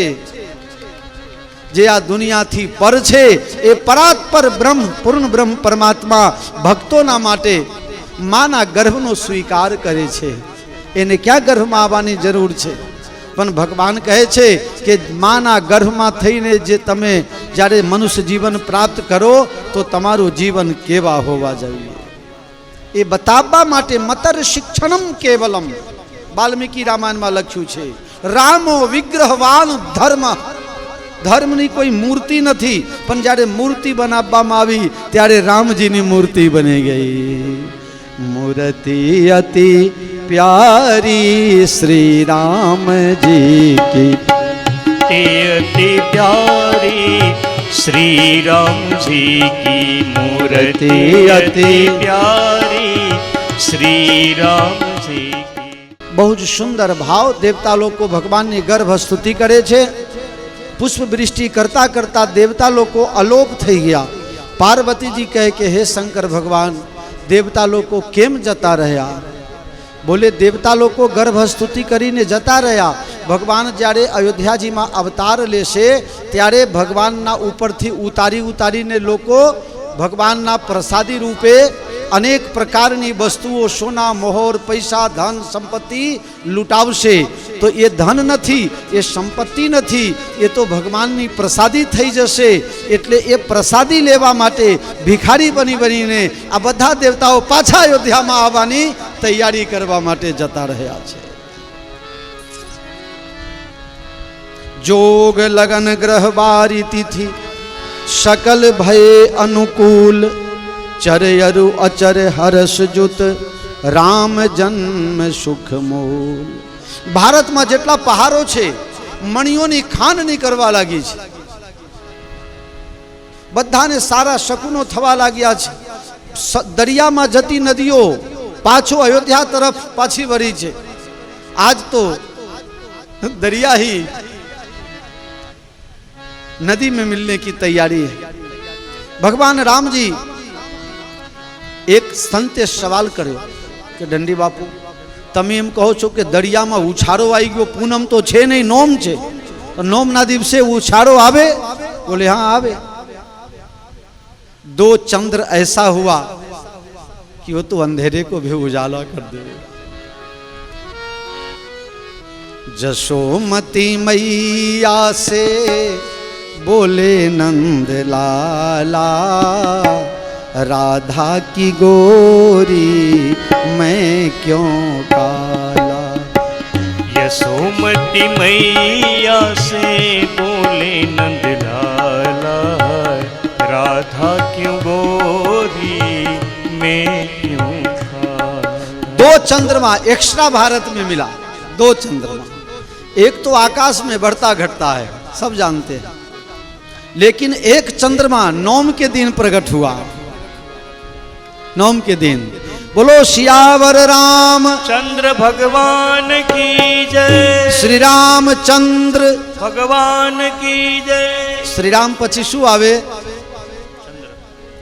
[SPEAKER 1] જે આ દુનિયાથી પર છે. એ પરાત્પર બ્રહ્મ, પૂર્ણ બ્રહ્મ પરમાત્મા ભક્તોના માટે માના ગર્ભનો સ્વીકાર કરે છે. એને ક્યાં ગર્ભમાં આવવાની જરૂર છે? પણ ભગવાન કહે છે કે માના ગર્ભમાં થઈને જે તમે જ્યારે મનુષ્ય જીવન પ્રાપ્ત કરો તો તમારું જીવન કેવા હોવા જોઈએ એ બતાવવા માટે મતર શિક્ષણમ કેવલમ વાલ્મીકી રામાયણમાં લખ્યું છે. રામો વિગ્રહવાન ધર્મ, ધર્મની કોઈ મૂર્તિ નથી, પણ જ્યારે મૂર્તિ બનાવવામાં આવી ત્યારે રામજીની મૂર્તિ બની ગઈ. મૂર્તિ અતિ प्यारी श्री राम जी की,
[SPEAKER 2] अति प्यारी श्री राम जी की मूर्ति अति प्यारी श्री राम जी की.
[SPEAKER 1] બહુ જ સુંદર ભાવ. દેવતા લોકો ભગવાનની ગર્ભ સ્તુતિ કરે છે. પુષ્પ વૃષ્ટિ કરતા કરતા દેવતા લોકો અલોપ થઈ ગયા. પાર્વતીજી કહે કે હે શંકર ભગવાન, દેવતા લોકો કેમ જતા રહ્યા? બોલે દેવતા લોકો ગર્ભ સ્તુતિ કરીને જતા રહ્યા. ભગવાન જ્યારે અયોધ્યાજીમાં અવતાર લેશે ત્યારે ભગવાનના ઉપરથી ઉતારીને લોકો ભગવાનના પ્રસાદી રૂપે અનેક પ્રકારની વસ્તુઓ, સોના, મોહર, પૈસા, ધન, સંપત્તિ લૂંટાવશે. તો એ ધન નથી, એ સંપત્તિ નથી, એ તો ભગવાનની પ્રસાદી થઈ જશે. એટલે એ પ્રસાદી લેવા માટે ભિખારી બનીને આ બધા દેવતાઓ પાછા અયોધ્યામાં આવવાની તૈયારી કરવા માટે જતા રહ્યા છે. જોગ લગન ગ્રહ બારી તિથિ सकल भय अनुकूल चरयरु अचर हर्ष जुत राम जन्म सुख मूल. ભારતમાં જેટલા પહાડો છે મણિયોની ખાનની કરવા લાગી છે. બધાને સારા શકુનો થવા લાગ્યા છે. દરિયામાં જતી નદીઓ પાછો અયોધ્યા તરફ પાછી વળી છે. આજ તો दरिया ही नदी में मिलने की तैयारी है. भगवान राम जी एक संते सवाल કર્યો કે દંડી બાપુ, તમે એમ કહો છો કે દરિયામાં ઉછારો આવી ગયો, પૂનમ તો છે નહીં, નોમ છે, તો નોમના દિવસે ઉછારો આવે? બોલે हाँ आवे. दो चंद्र ऐसा हुआ कि वो तो अंधेरे को भी उजाला कर दे. जशोमती मैया से बोले नंद लाला, राधा की गोरी मैं क्यों काला.
[SPEAKER 2] यशोमती मैया से बोले नंद लाला, राधा क्यों गोरी मैं क्यों काला.
[SPEAKER 1] दो चंद्रमा एक्स्ट्रा भारत में मिला. दो चंद्रमा, एक तो आकाश में बढ़ता घटता है, सब जानते हैं, लेकिन एक चंद्रमा नौम के दिन प्रकट हुआ. नौम के दिन. बोलो सियावर राम
[SPEAKER 2] चंद्र भगवान की जय.
[SPEAKER 1] श्री राम चंद्र
[SPEAKER 2] भगवान की जय.
[SPEAKER 1] श्री राम પછી શું આવે?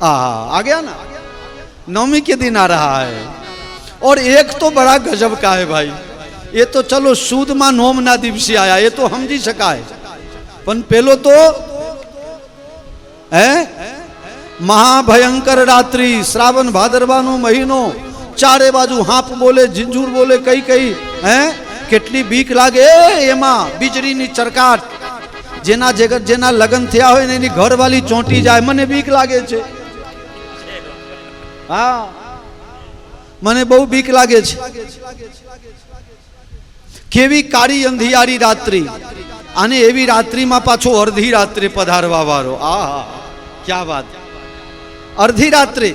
[SPEAKER 1] आ गया ना. नौमी के दिन आ रहा है. और एक तो बड़ा गजब का है भाई. ये तो चलो सूद में नोम ना दिवसी आया, ये तो समझी शकाय, पण पेलो तो है महाभयंकर रात्रि, श्रावण भादरवानो महीनो, चारे बाजू हाप बोले, झिंझूर बोले, कई कई हैं કેટલી બીક લાગે એમાં. વીજળીની ચરકાટ, જેના લગ્ન થયા હોય ને એની ઘરવાળી ચોંટી જાય. મને બીક લાગે છે. હા, મને બહુ બીક લાગે છે. કેવી કાળી અંધિયારી રાત્રિ, અને એવી રાત્રિમાં પાછો અર્ધી રાત્રે પધારવા વાળો. આ क्या बात. અર્ધી રાત્રે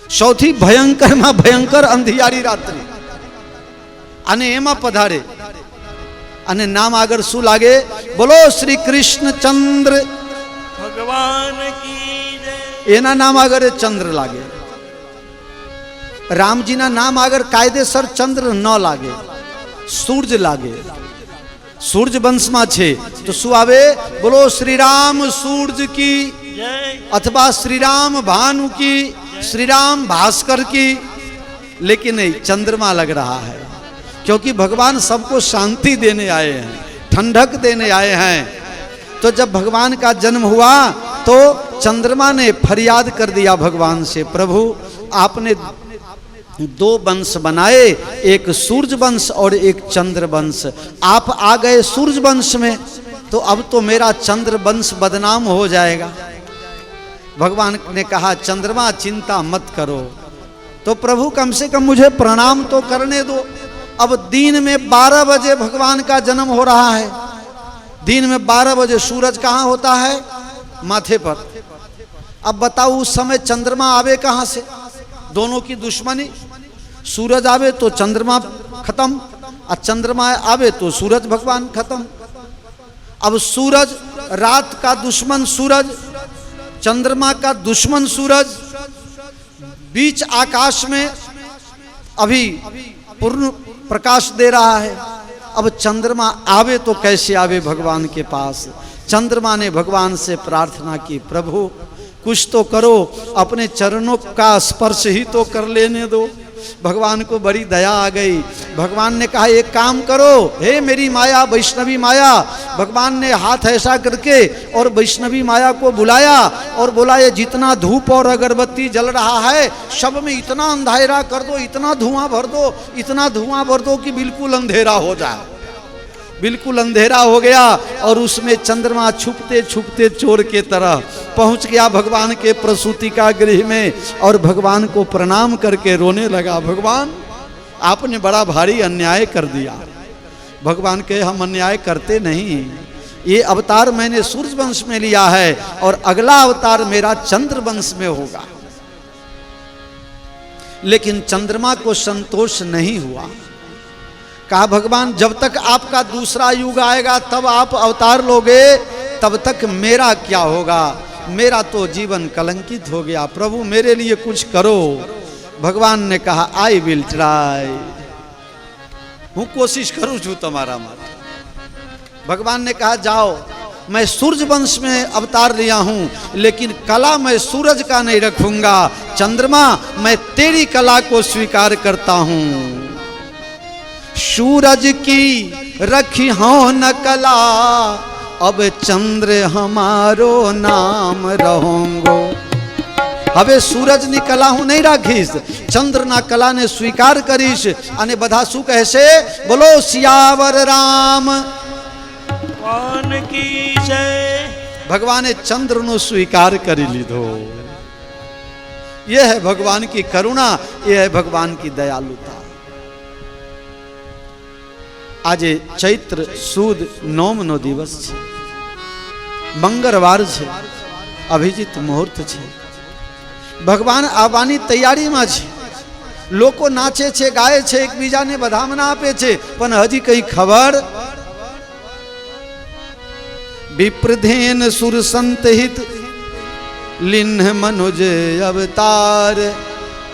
[SPEAKER 1] સૌથી ભયંકરમાં ભયંકર અંધિયારી રાત્રિ, અને એમાં પધારે. અને નામ આગળ શું લાગે? બોલો શ્રી કૃષ્ણચંદ્ર
[SPEAKER 2] भगवान की जय.
[SPEAKER 1] એના નામ આગળ ચંદ્ર લાગે. રામજીના નામ આગળ કાયદેસર ચંદ્ર ન લાગે, સૂર્ય લાગે. સૂર્ય વંશમાં છે તો શું આવે? બોલો શ્રી રામ સૂર્ય की
[SPEAKER 2] जय
[SPEAKER 1] अथवा श्री राम भानु की, श्री राम भास्कर की, लेकिन नहीं, चंद्रमा लग रहा है, क्योंकि भगवान सबको शांति देने आए हैं, ठंडक देने आए हैं। तो जब भगवान का जन्म हुआ तो चंद्रमा ने फरियाद कर दिया भगवान से, प्रभु आपने दो वंश बनाए, एक सूर्य वंश और एक चंद्र वंश, आप आ गए सूर्य वंश में, तो अब तो मेरा चंद्र वंश बदनाम हो जाएगा। भगवान ने कहा चंद्रमा चिंता मत करो, तो प्रभु कम से कम मुझे प्रणाम तो करने दो। अब दिन में 12 बजे भगवान का जन्म हो रहा है, दिन में 12 बजे सूरज कहाँ होता है? माथे पर। अब बताओ उस समय चंद्रमा आवे कहाँ से? दोनों की दुश्मनी, सूरज आवे तो चंद्रमा खत्म, और चंद्रमा आवे तो सूरज भगवान खत्म। अब सूरज, रात का दुश्मन सूरज, चंद्रमा का दुश्मन सूरज, बीच आकाश में अभी पूर्ण प्रकाश दे रहा है। अब चंद्रमा आवे तो कैसे आवे भगवान के पास? चंद्रमा ने भगवान से प्रार्थना की, प्रभु कुछ तो करो, अपने चरणों का स्पर्श ही तो कर लेने दो। भगवान को बड़ी दया आ गई। भगवान ने कहा एक काम करो, हे मेरी माया वैष्णवी माया। भगवान ने हाथ ऐसा करके और वैष्णवी माया को बुलाया और बोला ये जितना धूप और अगरबत्ती जल रहा है सब में इतना अंधेरा कर दो, इतना धुआं भर दो, इतना धुआं भर दो कि बिल्कुल अंधेरा हो जाए। बिल्कुल अंधेरा हो गया और उसमें चंद्रमा छुपते छुपते चोर के तरह पहुंच गया भगवान के प्रसूति का गृह में और भगवान को प्रणाम करके रोने लगा, भगवान आपने बड़ा भारी अन्याय कर दिया। भगवान कहे हम अन्याय करते नहीं, ये अवतार मैंने सूर्य वंश में लिया है और अगला अवतार मेरा चंद्र वंश में होगा। लेकिन चंद्रमा को संतोष नहीं हुआ। कहा भगवान जब तक आपका दूसरा युग आएगा तब आप अवतार लोगे, तब तक मेरा क्या होगा? मेरा तो जीवन कलंकित हो गया, प्रभु मेरे लिए कुछ करो। भगवान ने कहा आई विल ट्राई, हूँ कोशिश करूँ छू तुम्हारा मत। भगवान ने कहा जाओ, मैं सूर्य वंश में अवतार लिया हूँ, लेकिन कला मैं सूरज का नहीं रखूंगा। चंद्रमा मैं तेरी कला को स्वीकार करता हूँ। सूरज की रखी हो न कला, अब चंद्र हमारो नाम रहोंगो। હવે सूरज ની કલા હું નહીં રાખીશ, ચંદ્રના કલાને સ્વીકાર કરીશ। અને બધા શું કહેશે? બોલો સિયાવર રામ
[SPEAKER 2] ભગવાન की जय।
[SPEAKER 1] ભગવાને ચંદ્રનો સ્વીકાર કરી લીધો। यह है भगवान की करुणा, यह है भगवान की दयालुता। આજે ચૈત્ર સુદ નોમનો દિવસ છે, મંગળવાર છે, અભિજીત મુહૂર્ત છે। ભગવાન આવવાની તૈયારીમાં છે। લોકો નાચે છે, ગાય છે, એકબીજાને વધામણા આપે છે, પણ હજી કઈ ખબર। વિપ્રધેન સુર સંતહિત लिन्ह मनुज अवतार,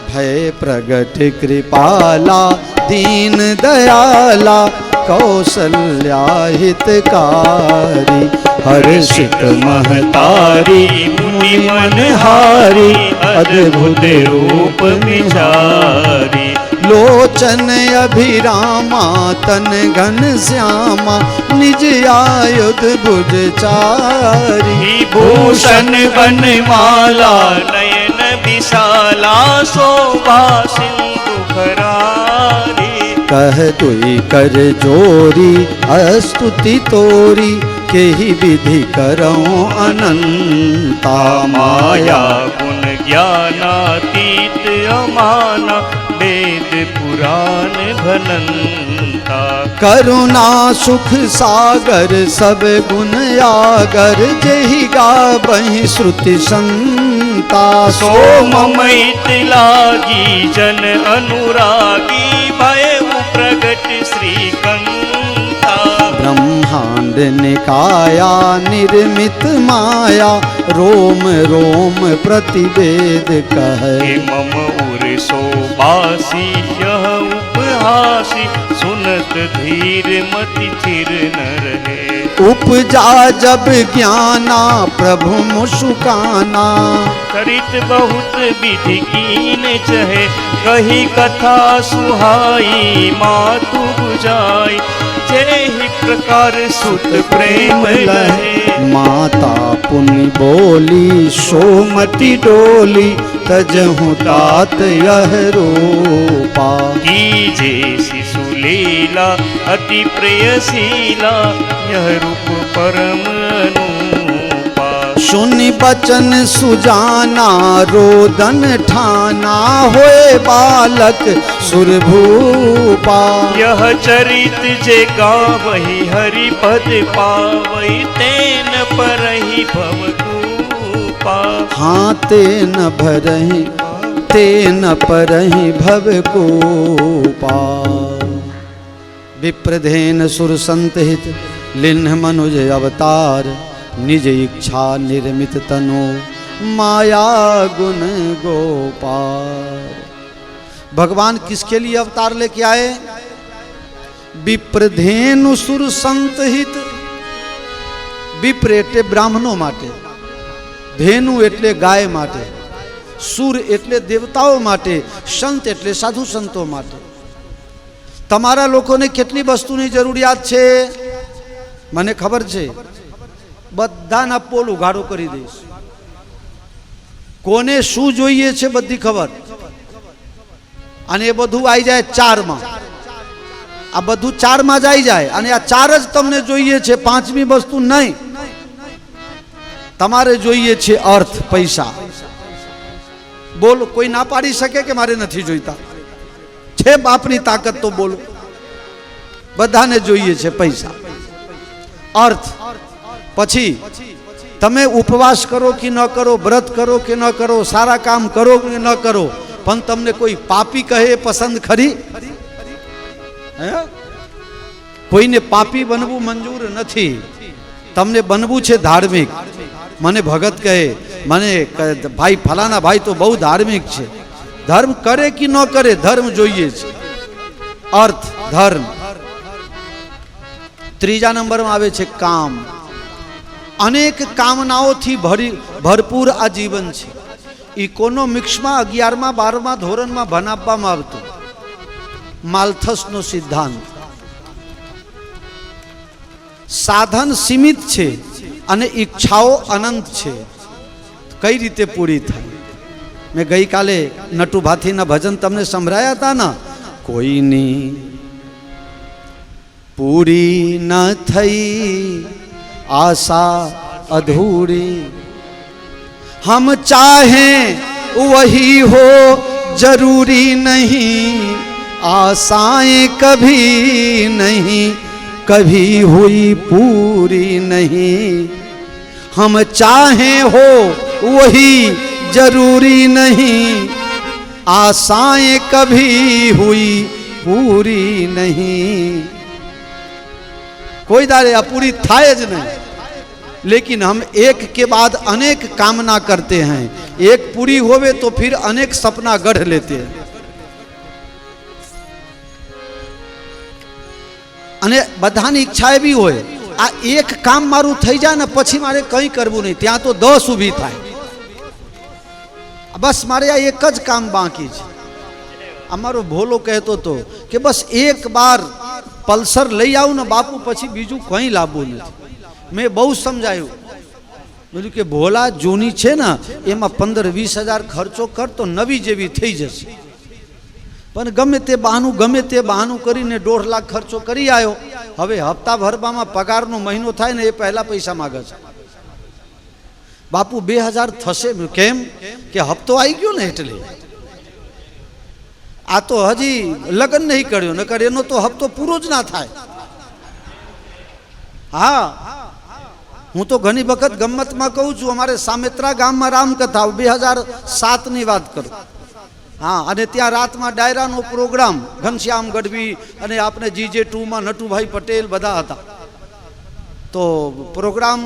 [SPEAKER 1] भय प्रगट कृपाला दीन दयाला कौशल्या हितकारी। हर्षित महतारी मुनि मनहारी, अद्भुत रूप विचारी। लोचन अभिरामा तन घन श्यामा, निज आयुध भुज चारी।
[SPEAKER 2] भूषण बनमाला नयन विशाला, शोभा सिंधु करारी।
[SPEAKER 1] कह तुई कर जोरी अस्तुति तोरी, केहि विधि करऊं अनंता।
[SPEAKER 2] माया गुण ज्ञानातीत अमाना, वेद पुराण भनंता।
[SPEAKER 1] करुणा सुख सागर सब गुण आगर, जेहि गावहि श्रुति संता।
[SPEAKER 2] सोममैत लागी जन अनुरागी, भय प्रगट श्रीकंता।
[SPEAKER 1] ब्रह्मांड निकाया निर्मित माया, रोम रोम प्रतिवेद कहे।
[SPEAKER 2] मम उर सोबासी यह उपहासी, सुन सुनत धीर मति थिर न रहे।
[SPEAKER 1] उपजा जब ज्ञाना प्रभु मुस्काना,
[SPEAKER 2] करित बहुत विधि कीन चहे, कही कथा सुहाई मातु बुझाई, जेहि प्रकार सुत प्रेम लहे।
[SPEAKER 1] माता पुनि बोली सोमति डोली, तजहु तात यह रूपा।
[SPEAKER 2] कीजे शिशु लीला अति प्रेयशीला, यह रूप परम अनुपा।
[SPEAKER 1] सुनि बचन सुजाना रोदन ठाना, होए बालक सुरभूपा।
[SPEAKER 2] यह चरित जे गावहि हरि पद पावई, तेन परहि भवकूपा।
[SPEAKER 1] हाँ तेन भरहि तेन परहि भवकूपा। विप्रधेन सुर संत हित, लिन्ह मनुज अवतार। निज इच्छा निर्मित तनो, माया गुण गोपाल। भगवान किसके लिए अवतार लेके आए? विप्रधेनु सुर संत हित। विप्र એટલે બ્રાહ્મણો માટે, ધેનુ એટલે ગાય માટે, સુર એટલે દેવતાઓ માટે, સંત એટલે સાધુ સંતો માટે. તમારા લોકોને કેટલી વસ્તુની જરૂરિયાત છે મને ખબર છે. બધાના પોલ ઉઘાડો કરી દઈશ. કોને શું જોઈએ છે બધી ખબર, અને એ બધું આવી જાય 4 માં. આ બધું 4 માં જ આવી જાય, અને આ 4 જ તમને જોઈએ છે, 5મી વસ્તુ નહીં. તમારે જોઈએ છે અર્થ, પૈસા. બોલો, કોઈ ના પાડી શકે કે મારે નથી જોઈતા? છે બાપની તાકાત તો બોલો. બધાને જોઈએ છે પૈસા, અર્થ. પછી તમે ઉપવાસ કરો કે ન કરો, વ્રત કરો કે ન કરો, સારા કામ કરો કે ન કરો, પણ તમને કોઈ પાપી કહે પસંદ ખરી? કોઈને પાપી બનવું મંજૂર નથી. તમને બનવું છે ધાર્મિક. મને ભગત કહે, મને ભાઈ ફલાના ભાઈ તો બહુ ધાર્મિક છે. ધર્મ કરે કે ન કરે, ધર્મ જોઈએ છે. અર્થ, ધર્મ. 3જા નંબરમાં આવે છે કામ. અનેક કામનાઓથી ભરપૂર આ જીવન છે. ઇકોનોમિક્સમાં 11મા 12મા ધોરણમાં ભણાવવામાં આવતું માલ્થસનો સિદ્ધાંત. સાધન સીમિત છે અને ઈચ્છાઓ અનંત છે. કઈ રીતે પૂરી થાય? મેં ગઈકાલે નટુ ભાથીના ભજન તમને સંભળાયા હતા ને. કોઈની પૂરી ન થઈ आशा अधूरी, हम चाहें वही हो जरूरी नहीं, आशाएं कभी नहीं कभी हुई पूरी नहीं, हम चाहें हो वही जरूरी नहीं, आशाएं कभी हुई पूरी नहीं. कोई दारे अपूरी थाए ज नहीं, लेकिन हम एक के बाद अनेक कामना करते हैं. एक पूरी होवे तो फिर अनेक सपना गढ़ लेते हैं. અને બધાની ઈચ્છા એવી હોય, આ એક કામ મારું થઈ જાય ને પછી મારે કંઈ કરવું નહીં, ત્યાં તો 10 ઊભી થાય. બસ મારે આ એક જ કામ બાકી છે. અમારો ભોલો કહેતો હતો કે બસ એક બાર પલ્સર લઈ આવું ને બાપુ, પછી બીજું કંઈ લાવવું નથી. મેં બહુ સમજાયું, બોલ્યું કે ભોલા જૂની છે ને એમાં 15-20 હજાર ખર્ચો કર તો નવી જેવી થઈ જશે. પણ ગમે તે બહાનું કરીને 1.5 લાખ ખર્ચો કરી આવ્યો. હવે હપ્તા ભરવામાં પગારનો મહિનો થાય ને એ પહેલા પૈસા માગે છે. બાપુ 2000 થશે. કેમ? કે હપ્તો આવી ગયો ને એટલે. આ તો હજી લગ્ન નહીં કર્યો, નકર એનો તો હપ્તો પૂરો જ ના થાય. હા, હું તો ઘણી વખત ગમ્મતમાં કહું છું, અમારે સામેત્રા ગામમાં રામકથા 2007ની વાત કરું. હા, અને ત્યાં રાતમાં ડાયરાનો પ્રોગ્રામ, ઘનશ્યામ ગઢવી અને આપણે GJ2માં નટુભાઈ પટેલ બધા હતા. તો પ્રોગ્રામ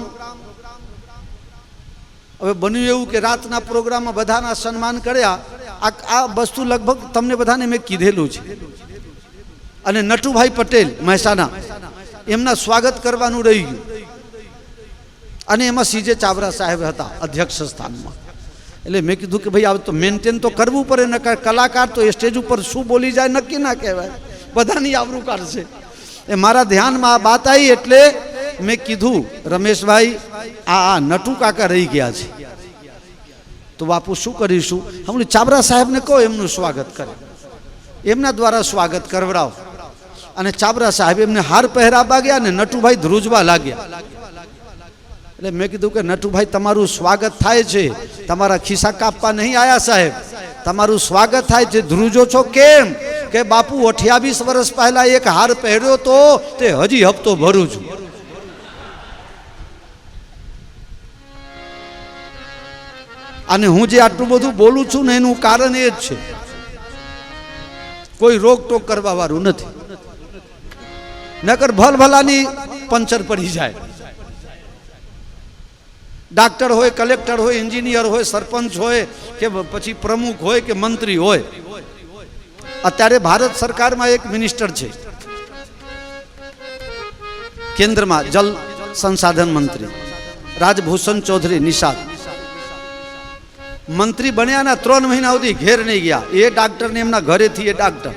[SPEAKER 1] હવે બન્યું એવું કે રાતના પ્રોગ્રામમાં બધાના સન્માન કર્યા. આ વસ્તુ લગભગ તમને બધાને મેં કીધેલું છે. અને નટુભાઈ પટેલ મહેસાણા એમના સ્વાગત કરવાનું રહી ગયું અને એમાં સીજે ચાવરા સાહેબ હતા અધ્યક્ષ સ્થાનમાં. એટલે મેં કીધું કે ભાઈ આ તો મેન્ટેન તો કરવું પડે ને, કલાકાર તો એ સ્ટેજ ઉપર શું બોલી જાય નક્કી ના કહેવાય, બધાની આબરૂ કાઢશે. એ મારા ધ્યાનમાં આ વાત આવી એટલે મેં કીધું રમેશભાઈ આ નટુ કાકા રહી ગયા છે તો બાપુ શું કરીશું, હમણાં ચાવરા સાહેબને કહો એમનું સ્વાગત કરે, એમના દ્વારા સ્વાગત કરવડાવો. અને ચાવરા સાહેબ એમને હાર પહેરાવા ગયા ને નટુભાઈ ધ્રુજવા લાગ્યા. એટલે મેં કીધું કે નટુભાઈ તમારું સ્વાગત થાય છે, તમારા ખિસ્સા કાપવા નહીં આયા સાહેબ, તમારું સ્વાગત થાય છે, ધ્રુજો છો કેમ? કે બાપુ 28 વર્ષ પહેલા એક હાર પહેર્યો તો તે હજી હપ્તો ભરું છું. અને હું જે આટલું બધું બોલું છું ને એનું કારણ એ જ છે, કોઈ રોકટોક કરવા વાળું નથી, નકર ભલભલાની પંચર પડી જાય. ડાક્ટર હોય, કલેક્ટર હોય, એન્જિનિયર હોય, સરપંચ હોય કે પછી પ્રમુખ હોય કે મંત્રી હોય. અત્યારે ભારત સરકારમાં એક મિનિસ્ટર છે કેન્દ્રમાં, જલ સંસાધન મંત્રી રાજભૂષણ ચૌધરી નિષાદ. મંત્રી બન્યાના 3 મહિના સુધી ઘેર નહીં ગયા. એ ડાક્ટરને એમના ઘરેથી એ ડાક્ટર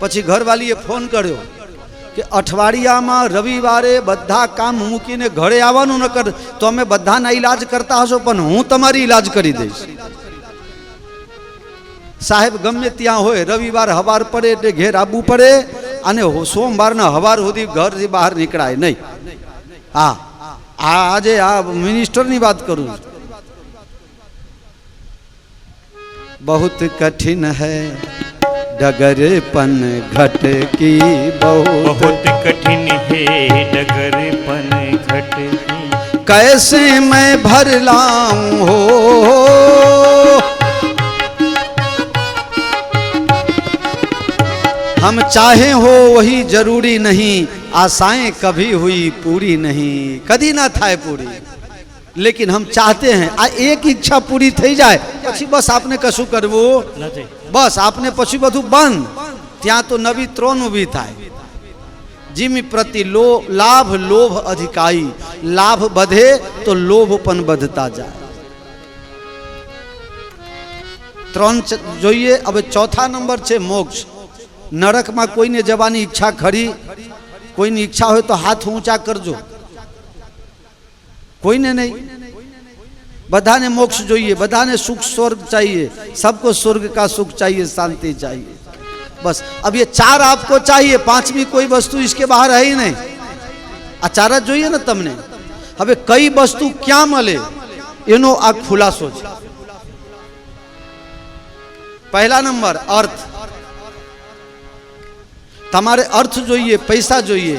[SPEAKER 1] પછી ઘરવાલીએ ફોન કર્યો કે અઠવાડિયામાં રવિવારે બધા કામ મૂકીને ઘરે આવવાનું, ન કર તો અમે બધાના ઈલાજ કરતા હશો પણ હું તમારી ઈલાજ કરી દઈશ. સાહેબ ગમે ત્યાં હોય, રવિવાર હવાર પડે એટલે ઘેર આવવું પડે અને સોમવારના હવાર સુધી ઘરથી બહાર નીકળાય નહીં. હા, આજે આ મિનિસ્ટરની વાત કરું છું. बहुत कठिन है डगरपन घट की,
[SPEAKER 2] बहुत कठिन है डगरपन घट की,
[SPEAKER 1] कैसे मैं भर लाऊं हो हम चाहे हो वही जरूरी नहीं, आशाएं कभी हुई पूरी नहीं. कदी ना थाय पूरी, लेकिन हम चाहते हैं आ एक इच्छा पूरी થઈ જાય પછી બસ આપને કશું કરવું નથી, બસ આપને પછી બધું બંધ. ત્યાં તો નવી ત્રણ ઊભી થાય. જીમી પ્રતિ લાભ લોભ અધિકારી, લાભ બધે તો લોભ પણ વધતા જાય. ત્રણ જોઈએ. હવે ચોથા નંબર છે મોક્ષ. નરકમાં કોઈને જવાની ઈચ્છા ખરી? કોઈની ઈચ્છા હોય તો હાથ ઊંચા કરજો. કોઈને नहीं, बधाने मोक्ष જોઈએ, बधाने सुख स्वर्ग चाहिए, सबको स्वर्ग का सुख चाहिए, शांति चाहिए. बस अब ये 4 आपको चाहिए, 5वीं कोई वस्तु इसके बाहर है ही नहीं. आ 4 જ જોઈએ ને તમને. હવે કઈ વસ્તુ ક્યાં મળે એનો આ ખુલાસો છે. પહેલા નંબર અર્થ. તમારે અર્થ જોઈએ, પૈસા જોઈએ.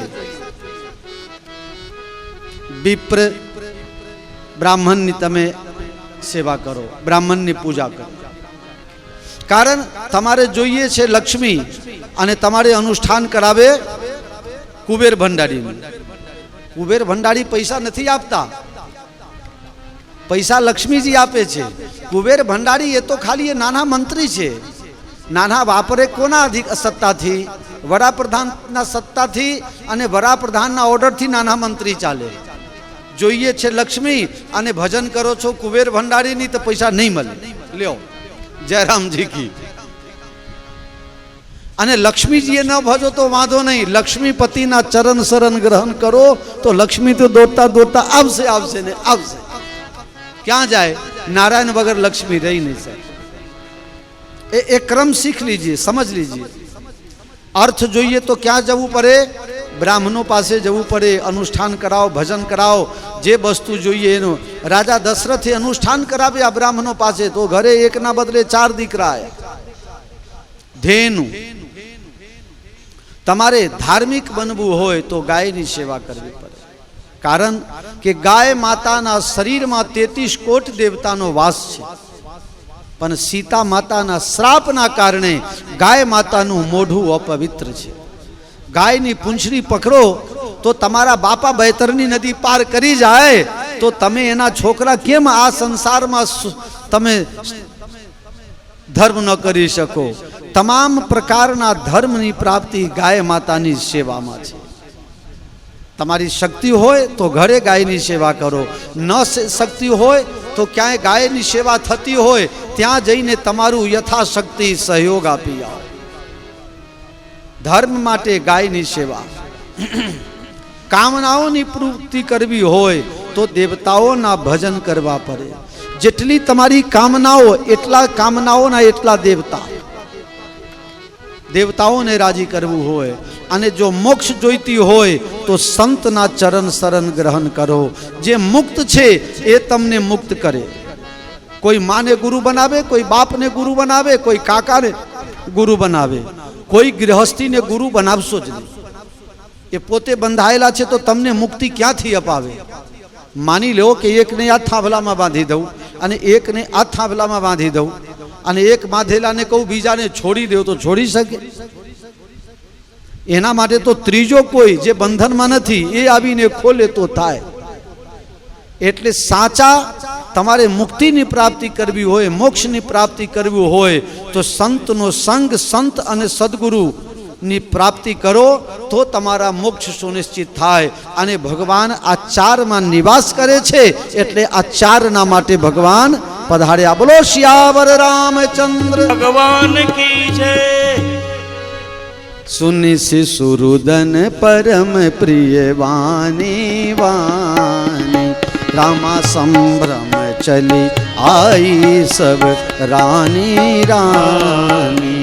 [SPEAKER 1] વિપ્ર બ્રાહ્મણની તમે સેવા કરો, બ્રાહ્મણની પૂજા કરો. કારણ તમારે જોઈએ છે લક્ષ્મી અને તમારે અનુષ્ઠાન કરાવે કુબેર ભંડારીનું. કુબેર ભંડારી પૈસા નથી આપતા, પૈસા લક્ષ્મીજી આપે છે. કુબેર ભંડારી એ તો ખાલી એ નાના મંત્રી છે. નાના વાપરે કોના સત્તાથી? વડાપ્રધાનના સત્તાથી અને વડાપ્રધાનના ઓર્ડરથી નાના મંત્રી ચાલે. જોઈએ છે લક્ષ્મી અને ભજન કરો છો કુબેર ભંડારીની તો પૈસા નહીં મળે. લ્યો જયરામજી કી. અને લક્ષ્મીજીએ ન ભજો તો વાંધો નહીં, લક્ષ્મીપતિના ચરણ શરણ ગ્રહણ કરો તો લક્ષ્મી તો દોડતા દોડતા આવશે આવશે ને આવશે. ક્યાં જાય? નારાયણ વગર લક્ષ્મી રહી નહીં શકે. એ ક્રમ શીખ લીજીએ, સમજ લીજીએ. અર્થ જોઈએ તો ક્યાં જવું પડે? બ્રાહ્મણો પાસે જવું પડે. અનુષ્ઠાન કરાવો, ભજન કરાવો, જે વસ્તુ જોઈએ એનું. રાજા દશરથે અનુષ્ઠાન કરાવ્યા બ્રાહ્મણો પાસે તો ઘરે એકના બદલે 4 દીકરા આવ્યા. ધેનુ. તમારે ધાર્મિક બનવું હોય તો ગાયની સેવા કરવી પડે. કારણ કે ગાય માતાના શરીરમાં 33 કોટી દેવતાનો વાસ છે. પણ સીતા માતાના શ્રાપના કારણે ગાય માતાનું મોઢું અપવિત્ર છે. ગાયની પૂંછડી પકડો તો તમારા બાપા બૈતરની નદી પાર કરી જાય તો તમે એના છોકરા કેમ આ સંસારમાં તમે ધર્મ ન કરી શકો? તમામ પ્રકારના ધર્મની પ્રાપ્તિ ગાય માતાની સેવામાં છે. તમારી શક્તિ હોય તો ઘરે ગાયની સેવા કરો, ન શક્તિ હોય તો ક્યાંય ગાયની સેવા થતી હોય ત્યાં જઈને તમારું યથાશક્તિ સહયોગ આપી આવો. ધર્મ માટે ગાયની સેવા. કામનાઓની પૂર્તિ કરવી હોય તો દેવતાઓના ભજન કરવા પડે. જેટલી તમારી કામનાઓ એટલા કામનાઓના એટલા દેવતા. દેવતાઓને રાજી કરવું હોય અને જો મોક્ષ જોઈતી હોય તો સંતના ચરણ શરણ ગ્રહણ કરો. જે મુક્ત છે એ તમને મુક્ત કરે. કોઈ માને ગુરુ બનાવે, કોઈ બાપને ગુરુ બનાવે, કોઈ કાકાને ગુરુ બનાવે, કોઈ ગૃહસ્થીને ગુરુ બનાવશો જ નહીં. એ પોતે બંધાયેલા છે તો તમને મુક્તિ ક્યાંથી અપાવે? માની લો કે એકને આ થાંભલામાં બાંધી દઉં અને એકને આ થાંભલામાં બાંધી દઉં અને એક બાંધેલાને કહું બીજાને છોડી દો તો છોડી શકે? એના માટે તો ત્રીજો કોઈ જે બંધનમાં નથી એ આવીને ખોલે તો થાય. એટલે સાચા તમારે મુક્તિની પ્રાપ્તિ કરવી હોય, મોક્ષની પ્રાપ્તિ કરવી હોય તો સંતનો સંગ, સંત અને સદગુરુની પ્રાપ્તિ કરો તો તમારા મોક્ષ સુનિશ્ચિત થાય. અને ભગવાન આ ચારમાં નિવાસ કરે છે એટલે આ ચારના માટે ભગવાન પધાર્યા. બોલો શ્યાવર રામચંદ્ર
[SPEAKER 2] ભગવાન કી જય.
[SPEAKER 1] સુનિ શિશુરુદન પરમ પ્રિય વાણી વાણી, रामा संभ्रम चली आई सब रानी रानी।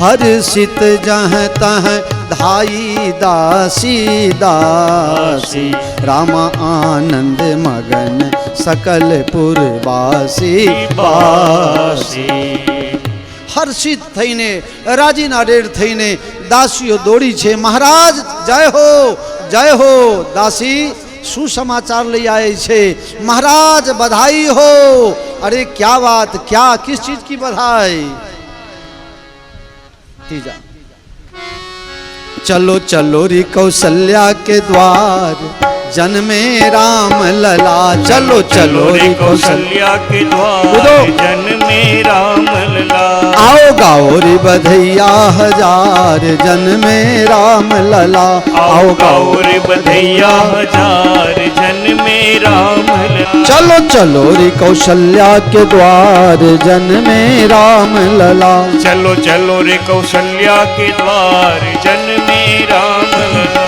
[SPEAKER 1] हर्षित जह तह धाई दासी दासी, रामा आनंद मगन सकल पुरवासी बासी। हर्षित थईने राजीना रेड थईने दासीओ दौड़ी छे, महाराज जय हो दासी शू समाचार ले आए छे? महाराज बधाई हो। अरे क्या बात, क्या किस चीज की बधाई? तीजा, चलो चलो री कौशल्या के द्वार, जन्मे राम लला। चलो चलो री
[SPEAKER 2] कौशल्या के द्वार, जन्मे राम लला।
[SPEAKER 1] आओ गाओ री बधैया हजार, जन्मे राम लला।
[SPEAKER 2] आओ गाओ री बधैया हजार, जन्मे राम लला।
[SPEAKER 1] चलो चलो री कौशल्या के द्वार, जन्मे राम लला।
[SPEAKER 2] चलो चलो रे कौशल्या के द्वार, जन्मे राम लला।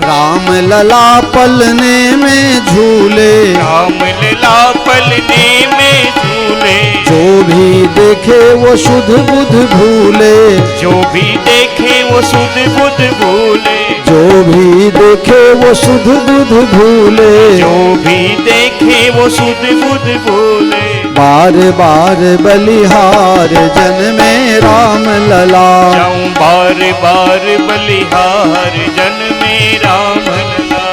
[SPEAKER 1] राम लला पलने में झूले,
[SPEAKER 2] राम लला पलने में झूले।
[SPEAKER 1] जो भी देखे वो शुद्ध बुद्ध भूले,
[SPEAKER 2] जो भी देखे वो शुद्ध बुद्ध भूले।
[SPEAKER 1] जो भी देखे वो शुद्ध बुद्ध भूले।
[SPEAKER 2] जो भी देखे वो शुद्ध बुद्ध भूले।
[SPEAKER 1] बार बार बलिहार, जन्मे राम लला।
[SPEAKER 2] जाऊं बार बार बलिहार, जन्मे राम लला।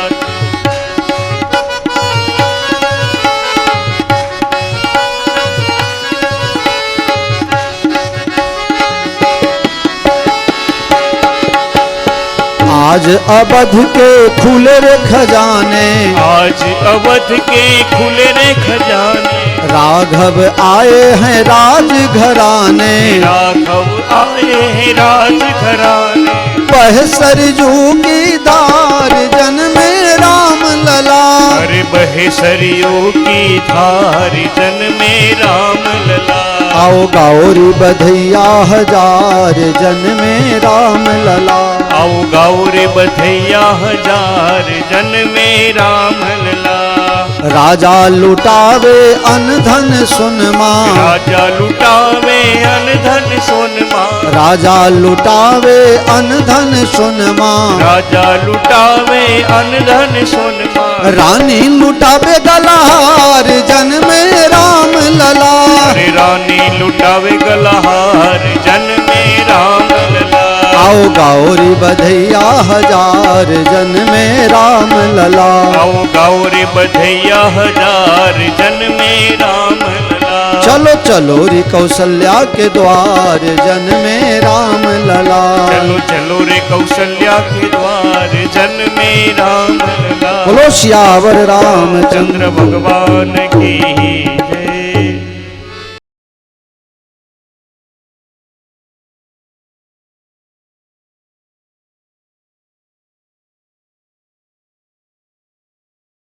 [SPEAKER 1] आज अवध के खुले रे खजाने,
[SPEAKER 2] आज अवध के खुले रे खजाने।
[SPEAKER 1] राघव आए हैं राज घराने,
[SPEAKER 2] राघव आए हैं राज घराने।
[SPEAKER 1] बह सरजू की धार, जन्मे राम लला।
[SPEAKER 2] अरे बहे सरयू की धार, जन्मे राम लला।
[SPEAKER 1] आओ गौरी बधैया हजार, जन्मे राम लला।
[SPEAKER 2] आओ गौरी बधैया हजार, जन्मे राम लला।
[SPEAKER 1] राजा लुटावे अन धन सुनमा,
[SPEAKER 2] राजा लुटावे अन धन सोनमा।
[SPEAKER 1] राजा लुटावे अन धन सुनमा।
[SPEAKER 2] राजा लुटावे अन धन सोनमा।
[SPEAKER 1] रानी लुटावे गलहार, जन्मे राम लला।
[SPEAKER 2] अरे रानी लुटावे गलहार, जन्मे राम लला।
[SPEAKER 1] आओ गौरी बधैया हजार, जन्मे राम लला।
[SPEAKER 2] आओ गौरी बधैया हजार, जन्मे राम लला।
[SPEAKER 1] चलो चलो री कौशल्या के द्वार, जन्मे राम लला।
[SPEAKER 2] चलो चलो रे कौशल्या के द्वार, जन्मे राम लला।
[SPEAKER 1] बोलो श्यावर रामचंद्र
[SPEAKER 2] चंद्र भगवान की